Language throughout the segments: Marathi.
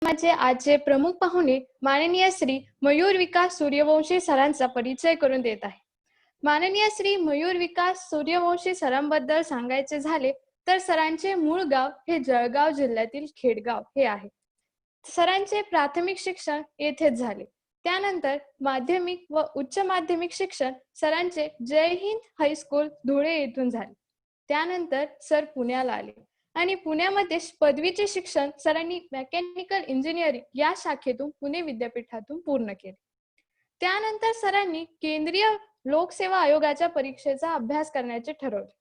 माझे आजचे प्रमुख पाहुणे माननीय श्री मयूर विकास सूर्यवंशी सरांचा परिचय करून देत आहे. माननीय श्री मयूर विकास सूर्यवंशी सरांबद्दल सांगायचे झाले तर सरांचे मूळ गाव हे जळगाव जिल्ह्यातील खेडगाव हे आहे. सरांचे प्राथमिक शिक्षण येथेच झाले. त्यानंतर माध्यमिक व उच्च माध्यमिक शिक्षण सरांचे जय हिंद हायस्कूल धुळे येथून झाले. त्यानंतर सर पुण्याला आले आणि पुण्यामध्ये पदवीचे शिक्षण सरांनी मेकॅनिकल इंजिनिअरिंग या शाखेतून पुणे विद्यापीठातून पूर्ण केले. त्यानंतर सरांनी केंद्रीय लोकसेवा आयोगाच्या परीक्षेचा अभ्यास करण्याचे ठरवले.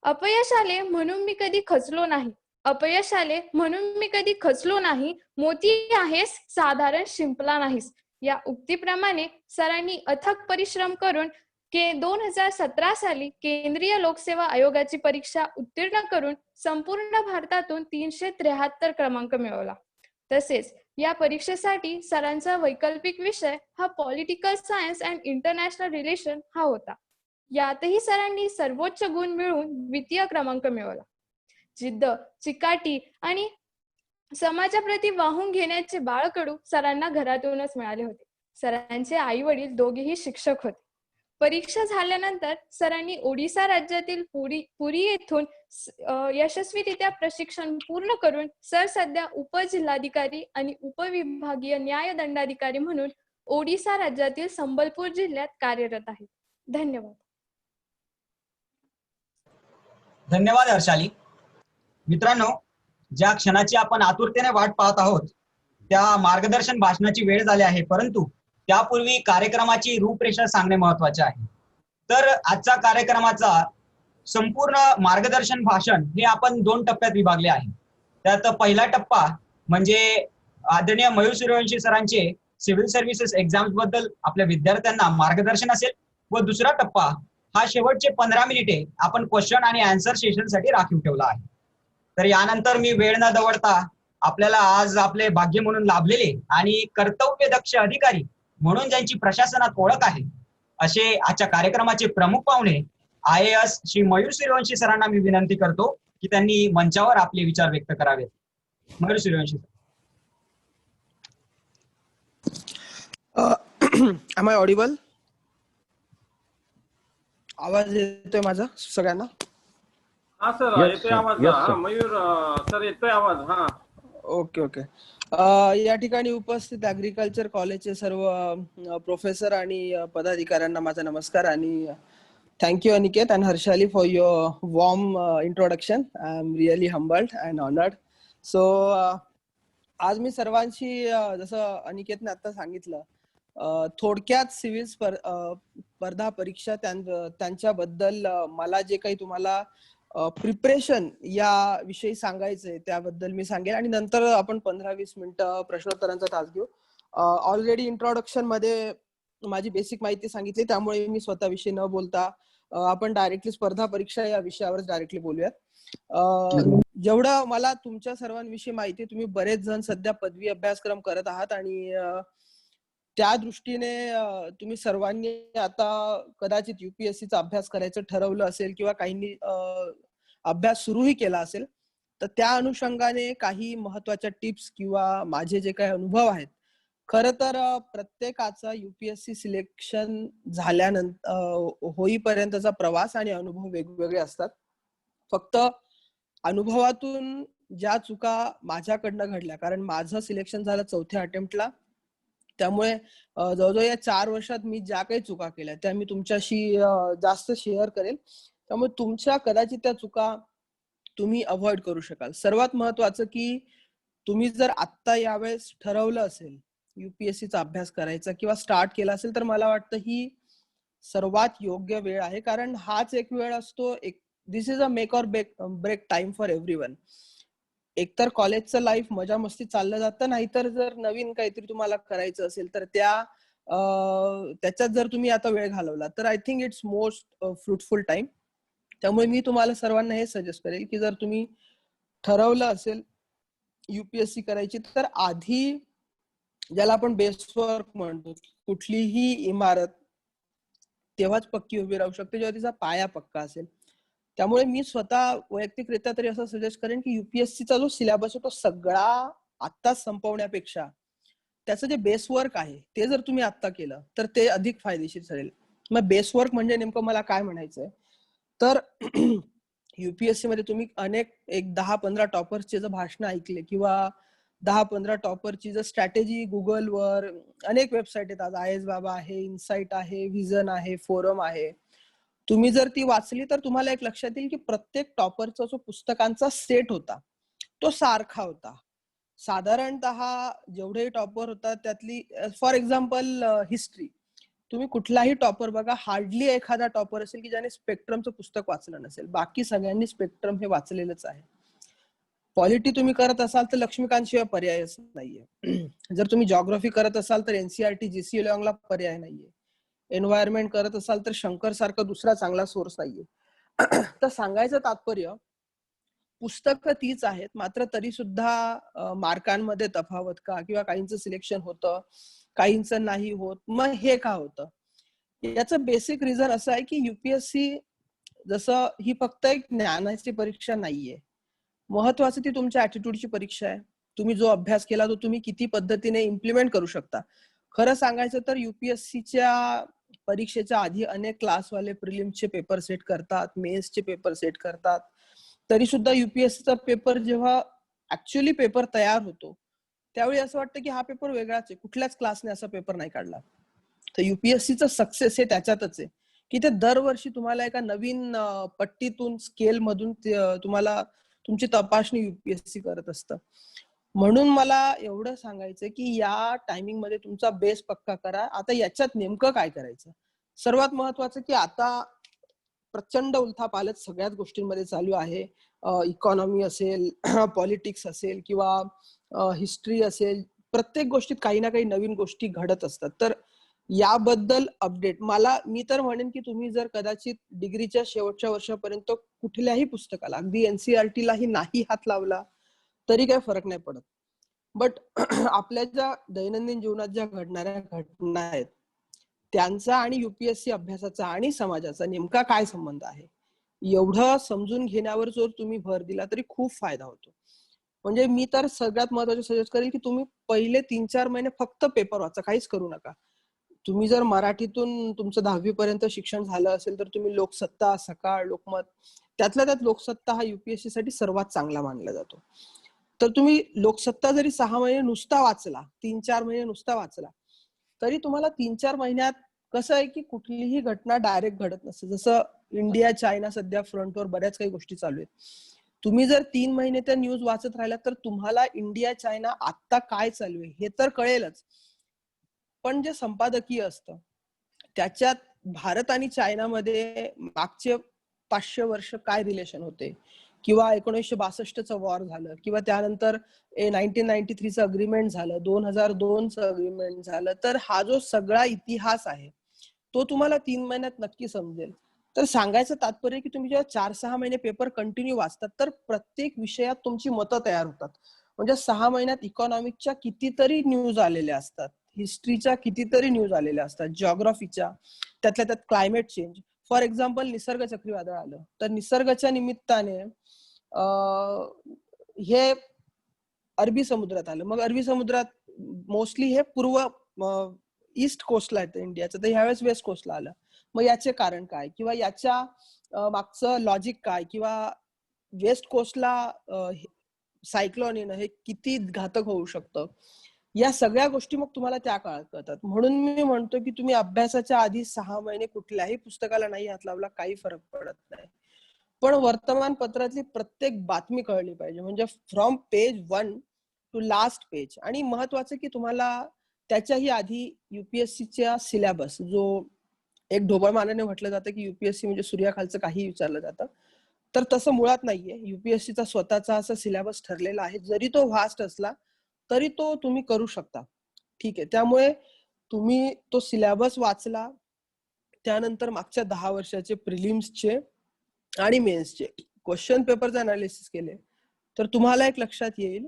अपयश आले म्हणून मी कधी खचलो नाही. अपयश आले म्हणून मी कधी खचलो नाही. मोती आहेस साधारण शिंपला नाहीस या उक्तीप्रमाणे सरांनी अथक परिश्रम करून 2017 साली केंद्रीय लोकसेवा आयोगाची परीक्षा उत्तीर्ण करून संपूर्ण भारतातून 373 क्रमांक मिळवला. तसेच या परीक्षेसाठी सरांचा वैकल्पिक विषय हा political science and international relation हा होता. यातही सरांनी सर्वोच्च गुण मिळवून द्वितीय क्रमांक मिळवला. जिद्द, चिकाटी आणि समाजाप्रती वाहून घेण्याचे बाळकडू सरांना घरातूनच मिळाले होते. सरांचे आई वडील दोघेही शिक्षक होते. परीक्षा झाल्यानंतर सरांनी ओडिसा राज्यातील पुरी येथून यशस्वीरित्या प्रशिक्षण पूर्ण करून सर सध्या उपजिल्हाधिकारी आणि उपविभागीय न्यायदंडाधिकारी म्हणून ओडिसा राज्यातील संबलपूर जिल्ह्यात कार्यरत आहेत. धन्यवाद. धन्यवाद हर्षाली. मित्रांनो, ज्या क्षणाची आपण आतुरतेने वाट पाहत आहोत त्या मार्गदर्शन भाषणाची वेळ झाली आहे, परंतु त्यापूर्वी कार्यक्रमाची रूपरेषा सांगणे महत्वाचे आहे. तर आजच्या कार्यक्रमाचा संपूर्ण मार्गदर्शन भाषण हे आपण 2 टप्प्यात विभागले आहे. त्यात पहिला टप्पा म्हणजे आदरणीय मयूर सूर्यवंशी सरांचे सिव्हिल सर्व्हिसेस एक्झाम्स बद्दल आपल्या विद्यार्थ्यांना मार्गदर्शन असेल व दुसरा टप्पा हा शेवटचे 15 मिनिटे आपण क्वेश्चन आणि आन्सर सेशन साठी राखीव ठेवला आहे. तर यानंतर मी वेळ न दवडता आपल्याला आज आपले भाग्य म्हणून लाभलेले आणि कर्तव्यदक्ष अधिकारी म्हणून ज्यांची प्रशासनात ओळख आहे असे आजच्या कार्यक्रमाचे प्रमुख पाहुणे IAS श्री मयूर सूर्यवंशी सरांना मी विनंती करतो की त्यांनी मंचावर आपले विचार व्यक्त करावेत. Mayur Suryavanshi sir. Am I audible? आवाज येतोय माझा सगळ्यांना? हा सर, येतोय आवाज. हा मयूर सर, येतोय आवाज. हा ओके ओके. या ठिकाणी उपस्थित ऍग्रीकल्चर कॉलेजचे सर्व प्रोफेसर आणि पदाधिकाऱ्यांना माझा नमस्कार आणि thank you Aniket and Harshali for your warm introduction. I am really humbled and honoured. So आज मी सर्वांशी जसं अनिकेतने आता सांगितलं थोडक्यात सिव्हिल स्पर्धा परीक्षा त्यांच्याबद्दल मला जे काही तुम्हाला प्रिपरेशन या विषयी सांगायचंय त्याबद्दल मी सांगेन आणि नंतर आपण 15-20 मिनिटं प्रश्नोत्तरांचा तास घेऊ. ऑलरेडी इंट्रोडक्शन मध्ये माझी बेसिक माहिती सांगितली, त्यामुळे मी स्वतःविषयी न बोलता आपण डायरेक्टली स्पर्धा परीक्षा या विषयावरच डायरेक्टली बोलूयात. जेवढं मला तुमच्या सर्वांविषयी माहिती, तुम्ही बरेच जण सध्या पदवी अभ्यासक्रम करत आहात आणि त्या दृष्टीने तुम्ही सर्वांनी आता कदाचित UPSCचा अभ्यास करायचं ठरवलं असेल किंवा काहींनी अभ्यास सुरूही केला असेल. तर त्या अनुषंगाने काही महत्वाच्या टिप्स किंवा माझे जे काही अनुभव आहेत, खरं तर प्रत्येकाचा UPSC सिलेक्शन झाल्यानंतर होईपर्यंतचा प्रवास आणि अनुभव वेगवेगळे असतात. फक्त अनुभवातून ज्या चुका माझ्याकडनं घडल्या, कारण माझं सिलेक्शन झालं 4थ्या अटेम्प्टला, त्यामुळे जवळजवळ या 4 वर्षात मी ज्या काही चुका केल्या त्या मी तुमच्याशी जास्त शेअर करेल. त्यामुळे तुमच्या कदाचित त्या चुका तुम्ही अवॉइड करू शकाल. सर्वात महत्वाचं की तुम्ही जर आत्ता यावेळेस ठरवलं असेल UPSCचा अभ्यास करायचा किंवा स्टार्ट केला असेल, तर मला वाटतं ही सर्वात योग्य वेळ आहे. कारण हाच एक वेळ असतो, this is a make or break time for everyone. एकतर कॉलेजचं लाईफ मजा मस्ती चाललं जातं, नाहीतर जर नवीन काहीतरी तुम्हाला करायचं असेल तर त्याच्यात जर तुम्ही आता वेळ घालवला तर I think it's most fruitful time. त्यामुळे मी तुम्हाला सर्वांना हे सजेस्ट करेल की जर तुम्ही ठरवलं असेल UPSC करायची, तर आधी ज्याला आपण बेस वर्क म्हणतो, कुठलीही इमारत तेव्हाच पक्की उभी राहू शकते जेव्हा तिचा पाया पक्का असेल. त्यामुळे मी स्वतः वैयक्तिकरित्या तरी असं सजेस्ट करेन की UPSCचा जो सिलेबस आहे तो सगळा आत्ताच संपवण्यापेक्षा त्याचं जे बेस वर्क आहे ते जर तुम्ही आत्ता केलं तर ते अधिक फायदेशीर ठरेल. मग बेस वर्क म्हणजे नेमकं मला काय म्हणायचंय तर युपीएससी मध्ये तुम्ही अनेक एक 10-15 टॉपर्सचे जर भाषण ऐकले किंवा 10-15 टॉपरची जर स्ट्रॅटेजी गुगलवर अनेक वेबसाईट आहेत, आज IAS बाबा आहे, इनसाइट आहे, विजन आहे, फोरम आहे, तुम्ही जर ती वाचली तर तुम्हाला एक लक्षात येईल की प्रत्येक टॉपरचा जो पुस्तकांचा सेट होता तो सारखा होता. साधारणतः जेवढे टॉपर होतात त्यातली फॉर एक्झाम्पल हिस्ट्री, तुम्ही कुठलाही टॉपर बघा, हार्डली एखादा टॉपर असेल की ज्याने स्पेक्ट्रमचं पुस्तक वाचलं नसेल, बाकी सगळ्यांनी स्पेक्ट्रम हे वाचलेलंच आहे. पॉलिटी तुम्ही करत असाल तर लक्ष्मीकांत शिवाय पर्यायच नाहीये. जर तुम्ही जॉग्राफी करत असाल तर एनसीईआरटी जीसी लॉंगला पर्याय नाहीये. एन्व्हायरमेंट करत असाल तर शंकर सारखा दुसरा चांगला सोर्स नाहीये. तर सांगायचं तात्पर्य, पुस्तकं तीच आहेत, मात्र तरी सुद्धा मार्कांमध्ये तफावत का, किंवा काहींचं सिलेक्शन होतं काहींचं नाही होत. मग हे का होतं, याचं बेसिक रिझन असं आहे की युपीएससी जसं ही फक्त एक ज्ञानाची परीक्षा नाहीये, महत्वाचं ती तुमच्या ऍटिट्यूडची परीक्षा आहे. तुम्ही जो अभ्यास केला तो तुम्ही किती पद्धतीने इम्प्लिमेंट करू शकता. खरं सांगायचं तर युपीएससीच्या परीक्षेच्या आधी अनेक क्लासवाले प्रिलिम्सचे पेपर सेट करतात, मेन्सचे पेपर सेट करतात, तरी सुद्धा युपीएससीचा पेपर जेव्हा ऍक्च्युअली पेपर तयार होतो त्यावेळी असं वाटतं की हा पेपर वेगळाच आहे, कुठल्याच क्लासने असा पेपर नाही काढला. तर युपीएससीचं सक्सेस हे त्याच्यातच आहे की ते दरवर्षी तुम्हाला एका नवीन पट्टीतून स्केल मधून तुम्हाला तुमची तपासणी युपीएससी करत असतं. म्हणून मला एवढं सांगायचं की या टायमिंग मध्ये तुमचा बेस पक्का करा. आता याच्यात नेमकं काय करायचं, सर्वात महत्वाचं की आता प्रचंड उलथापालथ सगळ्याच गोष्टींमध्ये चालू आहे. इकॉनॉमी असेल, पॉलिटिक्स असेल किंवा हिस्ट्री असेल, प्रत्येक गोष्टीत काही ना काही नवीन गोष्टी घडत असतात. तर याबद्दल अपडेट मी तर म्हणेन की तुम्ही जर कदाचित डिग्रीच्या शेवटच्या वर्षापर्यंत कुठल्याही पुस्तकाला, अगदी एनसीईआरटी लाही नाही हात लावला तरी काही फरक नाही पडत. बट आपल्या ज्या दैनंदिन जीवनात ज्या घडणाऱ्या घटना आहेत त्यांचा आणि युपीएससी अभ्यासाचा आणि समाजाचा नेमका काय संबंध आहे, एवढं समजून घेण्यावर जर तुम्ही भर दिला तरी खूप फायदा होतो. म्हणजे मी तर सगळ्यात महत्वाचं सजेस्ट करेल की तुम्ही पहिले 3-4 महिने फक्त पेपर वाचा, काहीच करू नका. तुम्ही जर मराठीतून तुमचं 10वी पर्यंत शिक्षण झालं असेल तर तुम्ही लोकसत्ता, सकाळ, लोकमत, त्यातल्या त्यात लोकसत्ता हा युपीएससी साठी सर्वात चांगला मानला जातो. तर तुम्ही लोकसत्ता जरी 6 महिने नुसता वाचला, 3-4 महिने नुसता वाचला, तरी तुम्हाला 3-4 महिन्यात कसं आहे की कुठलीही घटना डायरेक्ट घडत नसते. जसं इंडिया चायना सध्या फ्रंटवर बऱ्याच काही गोष्टी चालू आहेत. तुम्ही जर 3 महिने त्या न्यूज वाचत राहिला तर तुम्हाला इंडिया चायना आत्ता काय चालू आहे हे तर कळेलच, पण जे संपादकीय असतं त्याच्यात भारत आणि चायनामध्ये मागचे 500 वर्ष काय रिलेशन होते, किंवा 1962चं वॉर झालं, किंवा त्यानंतर 1993चं अग्रीमेंट झालं, 2002चं अग्रीमेंट झालं, तर हा जो सगळा इतिहास आहे तो तुम्हाला 3 महिन्यात नक्की समजेल. तर सांगायचं तात्पर्य की तुम्ही जेव्हा 4-6 महिने पेपर कंटिन्यू वाचतात तर प्रत्येक विषयात तुमची मतं तयार होतात. म्हणजे 6 महिन्यात इकॉनॉमिकच्या कितीतरी न्यूज आलेल्या असतात, हिस्ट्रीच्या कितीतरी न्यूज आलेल्या असतात, जिओग्राफीच्या, त्यातल्या त्यात क्लायमेट चेंज. फॉर एक्झाम्पल निसर्ग चक्रीवादळ आलं तर निसर्गाच्या निमित्ताने हे अरबी समुद्रात आलं. मग अरबी समुद्रात मोस्टली हे पूर्व ईस्ट कोस्टला येतं इंडियाचं, तर ह्यावेळेस वेस्ट कोस्टला आलं. मग याचे कारण काय, किंवा याच्या मागचं लॉजिक काय, किंवा वेस्ट कोस्टला सायक्लोन येणं हे किती घातक होऊ शकतं, या सगळ्या गोष्टी मग तुम्हाला त्या काळात कळतात. म्हणून मी म्हणतो की तुम्ही अभ्यासाच्या आधी 6 महिने कुठल्याही पुस्तकाला नाही हात लावला काही फरक पडत नाही, पण वर्तमानपत्रातली प्रत्येक बातमी कळली पाहिजे, म्हणजे from page 1 to last page. आणि महत्वाचं की तुम्हाला त्याच्याही आधी युपीएससीच्या सिलेबस, जो एक ढोबळमानाने म्हटलं जातं की युपीएससी म्हणजे सूर्याखालचं काही विचारलं जातं, तर तसं मुळात नाहीये. युपीएससीचा स्वतःचा असा सिलेबस ठरलेला आहे, जरी तो व्हास्ट असला तरी तो तुम्ही करू शकता. ठीक आहे, त्यामुळे तुम्ही तो सिलेबस वाचला, त्यानंतर मागच्या 10 वर्षाचे प्रिलिम्सचे आणि मेन्सचे क्वेश्चन पेपरचे अनालिसिस केले तर तुम्हाला एक लक्षात येईल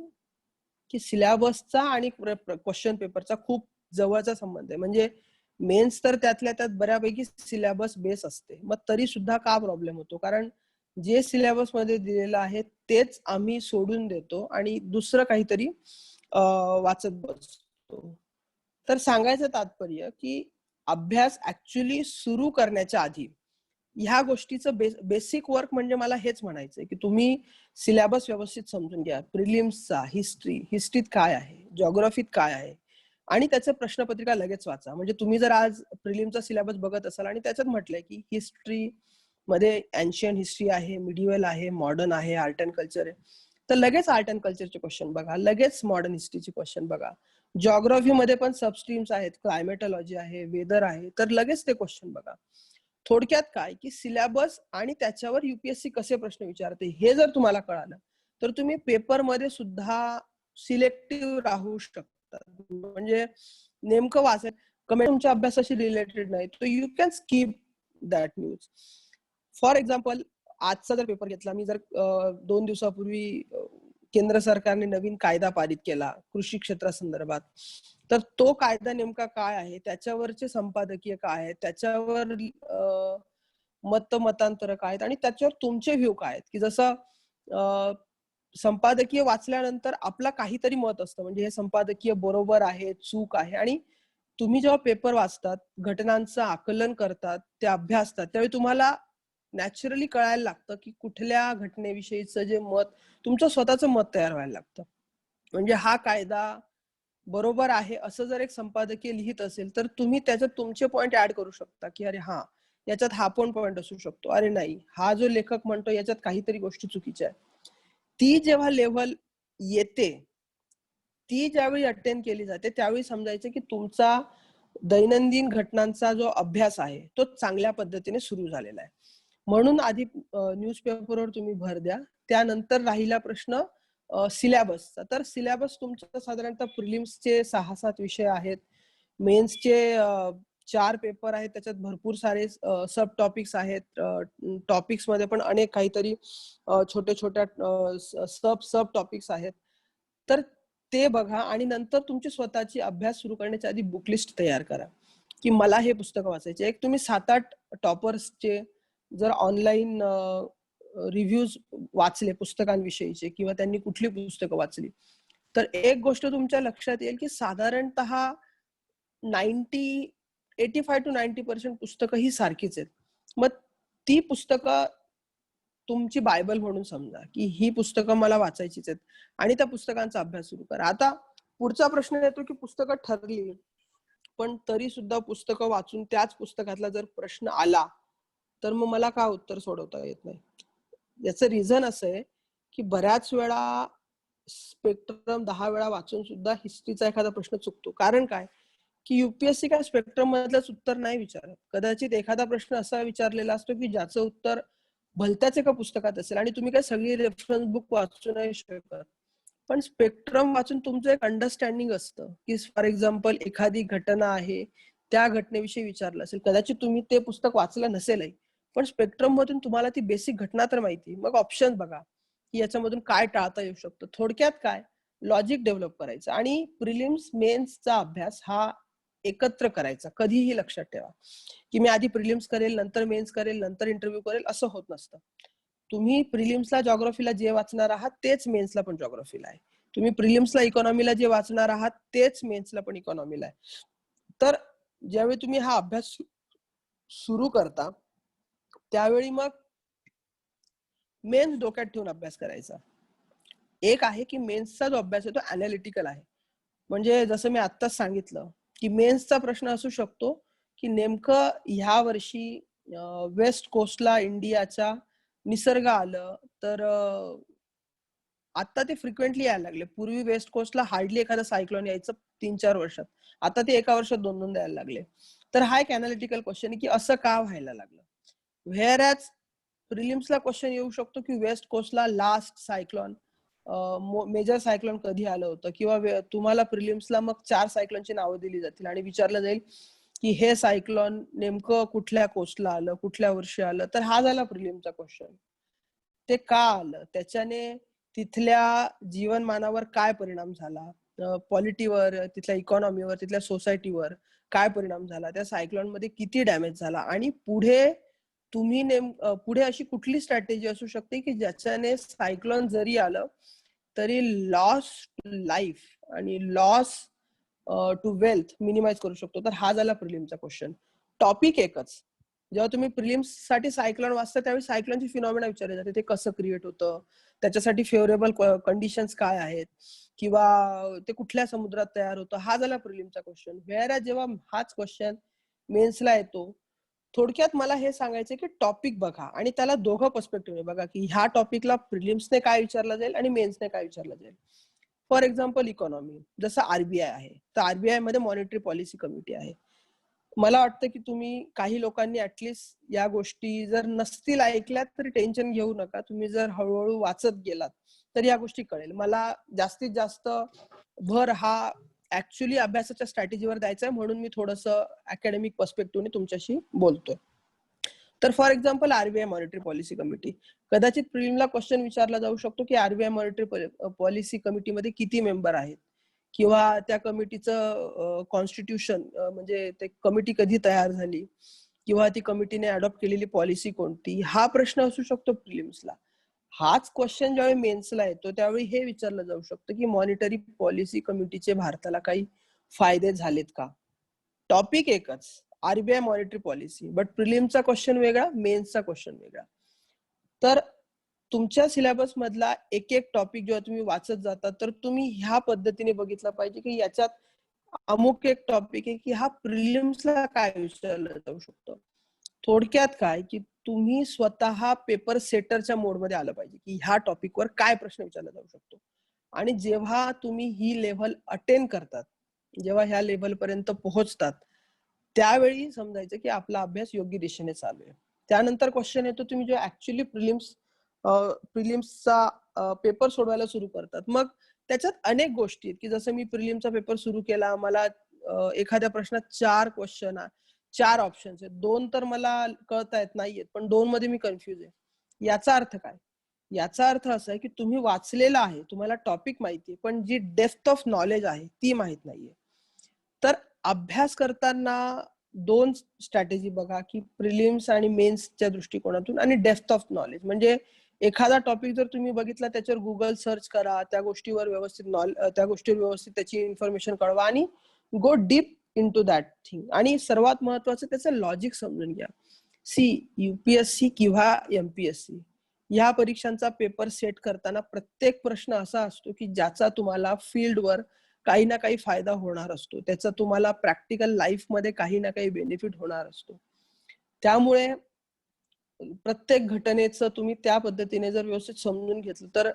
की सिलेबसचा आणि क्वेश्चन पेपरचा खूप जवळचा संबंध आहे. म्हणजे मेन्स तर त्यातल्या त्यात बऱ्यापैकी सिलेबस बेस असते, मग तरी सुद्धा का प्रॉब्लेम होतो, कारण जे सिलेबस मध्ये दिलेलं आहे तेच आम्ही सोडून देतो आणि दुसरं काहीतरी वाचत बसतो. तर सांगायचं तात्पर्य की अभ्यास ऍक्च्युली सुरू करण्याच्या आधी ह्या गोष्टीचं बेसिक वर्क म्हणजे मला हेच म्हणायचंय की तुम्ही सिलेबस व्यवस्थित समजून घ्या. प्रिलिम्सचा हिस्ट्रीत काय आहे, जिओग्राफीत काय आहे, आणि त्याचं प्रश्नपत्रिका लगेच वाचा. म्हणजे तुम्ही जर आज प्रिलिमचा सिलेबस बघत असाल आणि त्याच्यात म्हटलंय की हिस्ट्री मध्ये एन्शियंट हिस्ट्री आहे, मिडिवल आहे, मॉडर्न आहे, आर्ट अँड कल्चर आहे, तर लगेच आर्ट अँड कल्चरचे क्वेश्चन बघा, लगेच मॉडर्न हिस्ट्रीचे क्वेश्चन बघा. जिओग्राफी मध्ये पण सबस्ट्रीम्स आहेत, क्लायमेटॉलॉजी आहे, वेदर आहे, तर लगेच ते क्वेश्चन बघा. थोडक्यात काय की सिलेबस आणि त्याच्यावर युपीएससी कसे प्रश्न विचारते हे जर तुम्हाला कळालं तर तुम्ही पेपरमध्ये सुद्धा सिलेक्टिव्ह राहू शकता. म्हणजे नेमकं वाचायचं कमेंट तुमच्या अभ्यासाशी रिलेटेड नाही तर you can skip that news. For example आजचा जर पेपर घेतला, मी जर 2 दिवसापूर्वी केंद्र सरकारने नवीन कायदा पारित केला कृषी क्षेत्रासंदर्भात, तर तो कायदा नेमका काय आहे, त्याच्यावरचे संपादकीय काय आहेत, त्याच्यावर मतांतर काय आहेत आणि त्याच्यावर तुमचे व्ह्यू काय आहेत. की जसं संपादकीय वाचल्यानंतर आपला काहीतरी मत असतं, म्हणजे हे संपादकीय बरोबर आहे, चूक आहे, आणि तुम्ही जेव्हा पेपर वाचतात, घटनांचं आकलन करतात, ते अभ्यासतात, त्यावेळी तुम्हाला नॅचरली कळायला लागतं की कुठल्या घटनेविषयीचं जे मत, तुमचं स्वतःचं मत तयार व्हायला लागतं. म्हणजे हा कायदा बरोबर आहे असं जर एक संपादकीय लिहित असेल तर तुम्ही त्याच्यात तुमचे पॉइंट ऍड करू शकता की अरे हा याच्यात हा पण पॉइंट असू शकतो, अरे नाही हा जो लेखक म्हणतो याच्यात काहीतरी गोष्टी चुकीच्या आहे. ती जेव्हा लेव्हल येते, ती ज्यावेळी अटेंड केली जाते त्यावेळी समजायचं की तुमचा दैनंदिन घटनांचा जो अभ्यास आहे तो चांगल्या पद्धतीने सुरू झालेला आहे. म्हणून आधी न्यूजपेपरवर तुम्ही भर द्या. त्यानंतर राहिला प्रश्न सिलेबसचा, तर सिलेबस तुमचा साधारणतः प्रिलिम्सचे 6-7 विषय आहेत, मेन्सचे 4 पेपर आहेत, त्याच्यात भरपूर सारे सब टॉपिक्स आहेत, टॉपिक्स मध्ये पण अनेक काहीतरी छोट्या छोट्या सब टॉपिक्स आहेत. तर ते बघा आणि नंतर तुमची स्वतःची अभ्यास सुरू करण्याच्या आधी बुक लिस्ट तयार करा की मला हे पुस्तक वाचायचे. एक तुम्ही 7-8 टॉपर्सचे जर ऑनलाईन रिव्ह्यूज वाचले पुस्तकांविषयीचे किंवा त्यांनी कुठली पुस्तकं वाचली, तर एक गोष्ट तुमच्या लक्षात येईल की साधारणतः 85 to 90% पुस्तकं ही सारखीच आहेत. मग ती पुस्तकं तुमची बायबल म्हणून समजा की ही पुस्तकं मला वाचायचीच आहेत आणि त्या पुस्तकांचा अभ्यास सुरू करा. आता पुढचा प्रश्न येतो की पुस्तकं ठरली पण तरी सुद्धा पुस्तकं वाचून त्याच पुस्तकातला जर प्रश्न आला तर मग मला का उत्तर सोडवता येत नाही. याचं रिझन असं आहे की बऱ्याच वेळा स्पेक्ट्रम 10 वेळा वाचून सुद्धा हिस्ट्रीचा एखादा प्रश्न चुकतो. कारण काय की युपीएससी काय स्पेक्ट्रम मधलंच उत्तर नाही विचारत. कदाचित एखादा प्रश्न असा विचारलेला असतो की ज्याचं उत्तर भलत्याच एका पुस्तकात असेल आणि तुम्ही काय सगळी रेफरन्स बुक वाचू नाही शकत, पण स्पेक्ट्रम वाचून तुमचं एक अंडरस्टँडिंग असतं की फॉर एक्झाम्पल एखादी घटना आहे, त्या घटनेविषयी विचारलं असेल, कदाचित तुम्ही ते पुस्तक वाचलं नसेलही, पण स्पेक्ट्रम मधून तुम्हाला ती बेसिक घटना तर माहिती. मग ऑप्शन बघा की याच्यामधून काय टाळता येऊ शकतं. थोडक्यात काय, लॉजिक डेव्हलप करायचं आणि प्रिलिम्स मेन्सचा अभ्यास हा एकत्र करायचा. कधीही लक्षात ठेवा की मी आधी प्रिलिम्स करेल, नंतर मेन्स करेल, नंतर इंटरव्ह्यू करेल, असं होत नसतं. तुम्ही प्रिलिम्सला जॉग्राफीला जे वाचणार आहात तेच मेन्सला पण जॉग्राफीला आहे. तुम्ही प्रिलिम्सला इकॉनॉमीला जे वाचणार आहात तेच मेन्सला पण इकॉनॉमीला आहे. तर ज्यावेळी तुम्ही हा अभ्यास सुरू करता त्यावेळी मग मेन्स डोक्यात ठेवून अभ्यास करायचा. एक आहे की मेन्सचा जो अभ्यास आहे तो अनालिटिकल आहे. म्हणजे जसं मी आत्ताच सांगितलं की मेन्सचा प्रश्न असू शकतो की नेमकं ह्या वर्षी वेस्ट कोस्टला इंडियाच्या निसर्ग आलं तर आता ते फ्रिक्वेंटली यायला लागले. पूर्वी वेस्ट कोस्टला हार्डली एखादा सायक्लोन यायचं 3-4 वर्षात, आता ते एका वर्षात 2-2 यायला लागले. तर हा एक अनालिटिकल क्वेश्चन आहे की असं का व्हायला लागलं. व्हेअर ॲज प्रिलिम्सला क्वेश्चन येऊ शकतो की वेस्ट कोस्टला लास्ट सायक्लोन, मेजर सायक्लोन कधी आलं होतं, किंवा तुम्हाला प्रिलिम्सला मग 4 सायक्लोनची नावं दिली जातील आणि विचारलं जाईल की हे सायक्लोन नेमकं कुठल्या कोस्टला आलं, कुठल्या वर्षी आलं. तर हा झाला प्रिलिम्सचा क्वेश्चन. ते का आलं, त्याच्याने तिथल्या जीवनमानावर काय परिणाम झाला, पॉलिटीवर, तिथल्या इकॉनॉमीवर, तिथल्या सोसायटीवर काय परिणाम झाला, त्या सायक्लोन मध्ये किती डॅमेज झाला, आणि पुढे तुम्ही पुढे अशी कुठली स्ट्रॅटेजी असू शकते की ज्याच्याने सायक्लोन जरी आलं तरी लॉस लाईफ आणि लॉस टू वेल्थ मिनिमाइज करू शकतो. तर हा झाला प्रिलिमचा क्वेश्चन. टॉपिक एकच. जेव्हा तुम्ही प्रिलिम्स साठी सायक्लोन वाचता त्यावेळी सायक्लोनची फिनॉमिना विचारले जाते, ते कसं क्रिएट होतं, त्याच्यासाठी फेवरेबल कंडिशन्स काय आहेत, किंवा ते कुठल्या समुद्रात तयार होतं. हा झाला प्रिलिमचा क्वेश्चन. वेअर जेव्हा हाच क्वेश्चन मेन्सला येतो, थोडक्यात मला हे सांगायचं की टॉपिक बघा आणि त्याला दोघं पर्स्पेक्टिव्हने बघा की ह्या टॉपिकला प्रिलिम्सने काय विचारलं जाईल आणि मेन्सने काय विचारलं जाईल. फॉर एक्झाम्पल इकॉनॉमी, जसं आरबीआय आहे, तर आरबीआय मध्ये मॉनिटरी पॉलिसी कमिटी आहे. मला वाटतं की तुम्ही काही लोकांनी ऍटलिस्ट या गोष्टी जर नसतील ऐकल्यात तरी टेन्शन घेऊ नका. तुम्ही जर हळूहळू वाचत गेलात तर या गोष्टी कळेल. मला जास्तीत जास्त भर हा ऍक्च्युली अभ्यासाच्या स्ट्रॅटेजीवर द्यायचा आहे, म्हणून मी थोडंसं अकॅडमिक पर्स्पेक्टिव्हने तुमच्याशी बोलतोय. तर for example RBI monetary policy committee, कदाचित प्रिलिमला क्वेश्चन विचारला जाऊ शकतो की आरबीआय मॉनिटरी पॉलिसी कमिटीमध्ये किती मेंबर आहेत, किंवा त्या कमिटीचं कॉन्स्टिट्यूशन म्हणजे ते कमिटी कधी तयार झाली, किंवा ती कमिटीने अडॉप्ट केलेली पॉलिसी कोणती, हा प्रश्न असू शकतो प्रिलिम्सला. हाच क्वेश्चन ज्यावेळी मेन्सला येतो त्यावेळी हे विचारलं जाऊ शकतं की मॉनिटरी पॉलिसी कमिटीचे भारताला काही फायदे झालेत का. टॉपिक एकच, आरबीआय मॉनिटरी पॉलिसी, बट प्रिलिमचा क्वेश्चन वेगळा, मेन्सचा क्वेश्चन वेगळा. तर तुमच्या सिलेबस मधला एक एक टॉपिक जेव्हा तुम्ही वाचत जाता तर तुम्ही ह्या पद्धतीने बघितलं पाहिजे की याच्यात अमुक एक टॉपिक आहे की हा प्रिलिम्सला काय विचारलं जाऊ शकतं. थोडक्यात काय की तुम्ही स्वतः पेपर सेटरच्या मोडमध्ये आलं पाहिजे की ह्या टॉपिकवर काय प्रश्न विचारला जाऊ शकतो. आणि जेव्हा तुम्ही ही लेव्हल अटेन करतात, जेव्हा ह्या लेव्हल पर्यंत पोहोचतात, त्यावेळी समजायचं की आपला अभ्यास योग्य दिशेने चालू आहे. त्यानंतर क्वेश्चन येतो, तुम्ही जेव्हा ऍक्च्युअली प्रिलिम्सचा पेपर सोडवायला सुरू करतात, मग त्याच्यात अनेक गोष्टी आहेत की जसं मी प्रिलिमचा पेपर सुरू केला, मला एखाद्या प्रश्नात 4 क्वेश्चन, 4 ऑप्शन्स आहेत, 2 तर मला कळतायत नाहीयेत, पण 2 मध्ये मी कन्फ्युज आहे. याचा अर्थ काय? याचा अर्थ असा आहे की तुम्ही वाचलेला आहे, तुम्हाला टॉपिक माहिती आहे, पण जी डेप्थ ऑफ नॉलेज आहे ती माहित नाहीये. तर अभ्यास करताना 2 स्ट्रॅटेजी बघा की प्रिलिम्स आणि मेन्सच्या दृष्टिकोनातून, आणि डेप्थ ऑफ नॉलेज म्हणजे एखादा टॉपिक जर तुम्ही बघितला त्याच्यावर गुगल सर्च करा, त्या गोष्टीवर व्यवस्थित त्याची इन्फॉर्मेशन कळवा आणि go deep into that thing. आणि सर्वात महत्वाचं त्याचं लॉजिक समजून घ्या. युपीएससी किंवा एमपीएससी या परीक्षांचा पेपर सेट करताना प्रत्येक प्रश्न असा असतो की ज्याचा तुम्हाला फील्डवर काही ना काही फायदा होणार असतो, त्याचा तुम्हाला प्रॅक्टिकल लाईफ मध्ये काही ना काही बेनिफिट होणार असतो. त्यामुळे प्रत्येक घटनेचं तुम्ही त्या पद्धतीने जर व्यवस्थित समजून घेतलं तर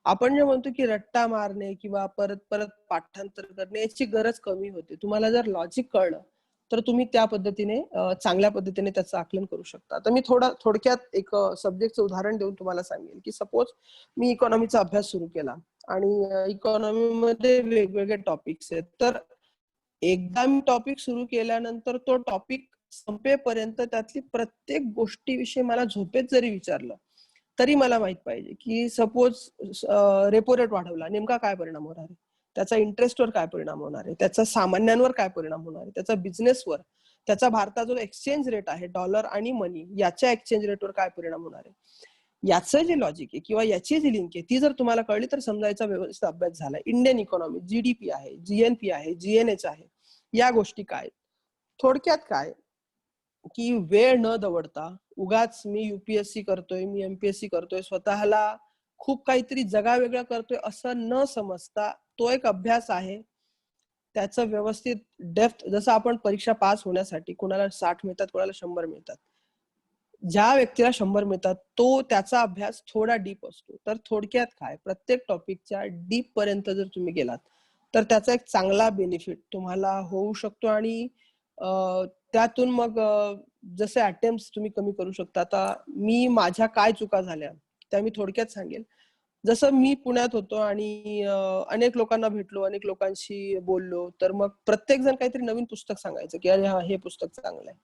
आपण जे म्हणतो की रट्टा मारणे किंवा परत परत पाठांतर करणे याची गरज कमी होते. तुम्हाला जर लॉजिक कळलं तर तुम्ही त्या पद्धतीने चांगल्या पद्धतीने त्याचं आकलन करू शकता. तर मी थोडक्यात एक सब्जेक्टचं उदाहरण देऊन तुम्हाला सांगेल की सपोज मी इकॉनॉमीचा अभ्यास सुरू केला आणि इकॉनॉमी मध्ये वेगवेगळे टॉपिक्स आहेत. तर एकदा मी टॉपिक सुरू केल्यानंतर तो टॉपिक संपेपर्यंत त्यातली प्रत्येक गोष्टीविषयी मला झोपेत जरी विचारलं तरी मला माहित पाहिजे की सपोज रेपो रेट वाढवला, नेमका काय परिणाम होणार आहे, त्याचा इंटरेस्टवर काय परिणाम होणार आहे, त्याचा सामान्यांवर काय परिणाम होणार आहे, त्याचा बिझनेसवर, त्याचा भारताचा जो एक्सचेंज रेट आहे डॉलर आणि मनी याच्या एक्सचेंज रेटवर काय परिणाम होणार आहे. याचं जे लॉजिक आहे किंवा याची जी लिंक आहे ती जर तुम्हाला कळली तर समजायचा व्यवस्थित अभ्यास झाला. इंडियन इकॉनॉमी, जीडीपी आहे, जीएनपी आहे, जीएनएच आहे, या गोष्टी काय. थोडक्यात काय की वेळ न दवडता उगाच मी युपीएससी करतोय, मी एमपीएससी करतोय, स्वतःला खूप काहीतरी जगावेगळं करतोय असं न समजता तो एक अभ्यास आहे. त्याचं व्यवस्थित डेप्थ, जसं आपण परीक्षा पास होण्यासाठी कोणाला 60 मिळतात, कोणाला 100 मिळतात, ज्या व्यक्तीला 100 मिळतात तो त्याचा अभ्यास थोडा डीप असतो. तर थोडक्यात काय, प्रत्येक टॉपिकच्या डीप पर्यंत जर तुम्ही गेलात तर त्याचा एक चांगला बेनिफिट तुम्हाला होऊ शकतो आणि त्यातून मग जसे अटेम्प्ट तुम्ही कमी करू शकता. आता मी माझ्या काय चुका झाल्या त्या मी थोडक्यात सांगेल. जसं मी पुण्यात होतो आणि अनेक लोकांना भेटलो, अनेक लोकांशी बोललो, तर मग प्रत्येक जण काहीतरी नवीन पुस्तक सांगायचं की अरे हा हे पुस्तक चांगलं आहे.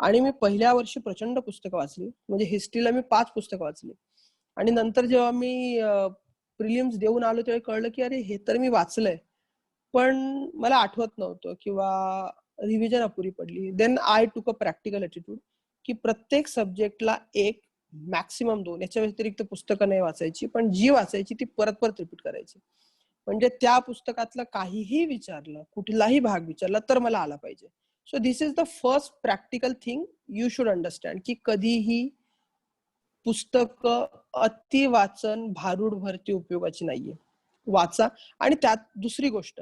आणि मी पहिल्या वर्षी प्रचंड पुस्तकं वाचली, म्हणजे हिस्ट्रीला मी 5 पुस्तकं वाचली. आणि नंतर जेव्हा मी प्रिलिम्स देऊन आलो तेव्हा कळलं की अरे हे तर मी वाचलंय पण मला आठवत नव्हतं किंवा रिव्हिजन अपुरी पडली. देन आय टूक अ प्रॅक्टिकल ॲटिट्यूड की प्रत्येक सब्जेक्टला 1 मॅक्सिमम 2, याच्या व्यतिरिक्त पुस्तकं नाही वाचायची, पण जी वाचायची ती परत परत रिपीट करायची. म्हणजे त्या पुस्तकातलं काहीही विचारलं, कुठलाही भाग विचारला तर मला आला पाहिजे. So this is the first practical thing you should understand, की कधीही पुस्तकं अति वाचन भारूड भरती उपयोगाची नाहीये. वाचा. आणि त्यात दुसरी गोष्ट,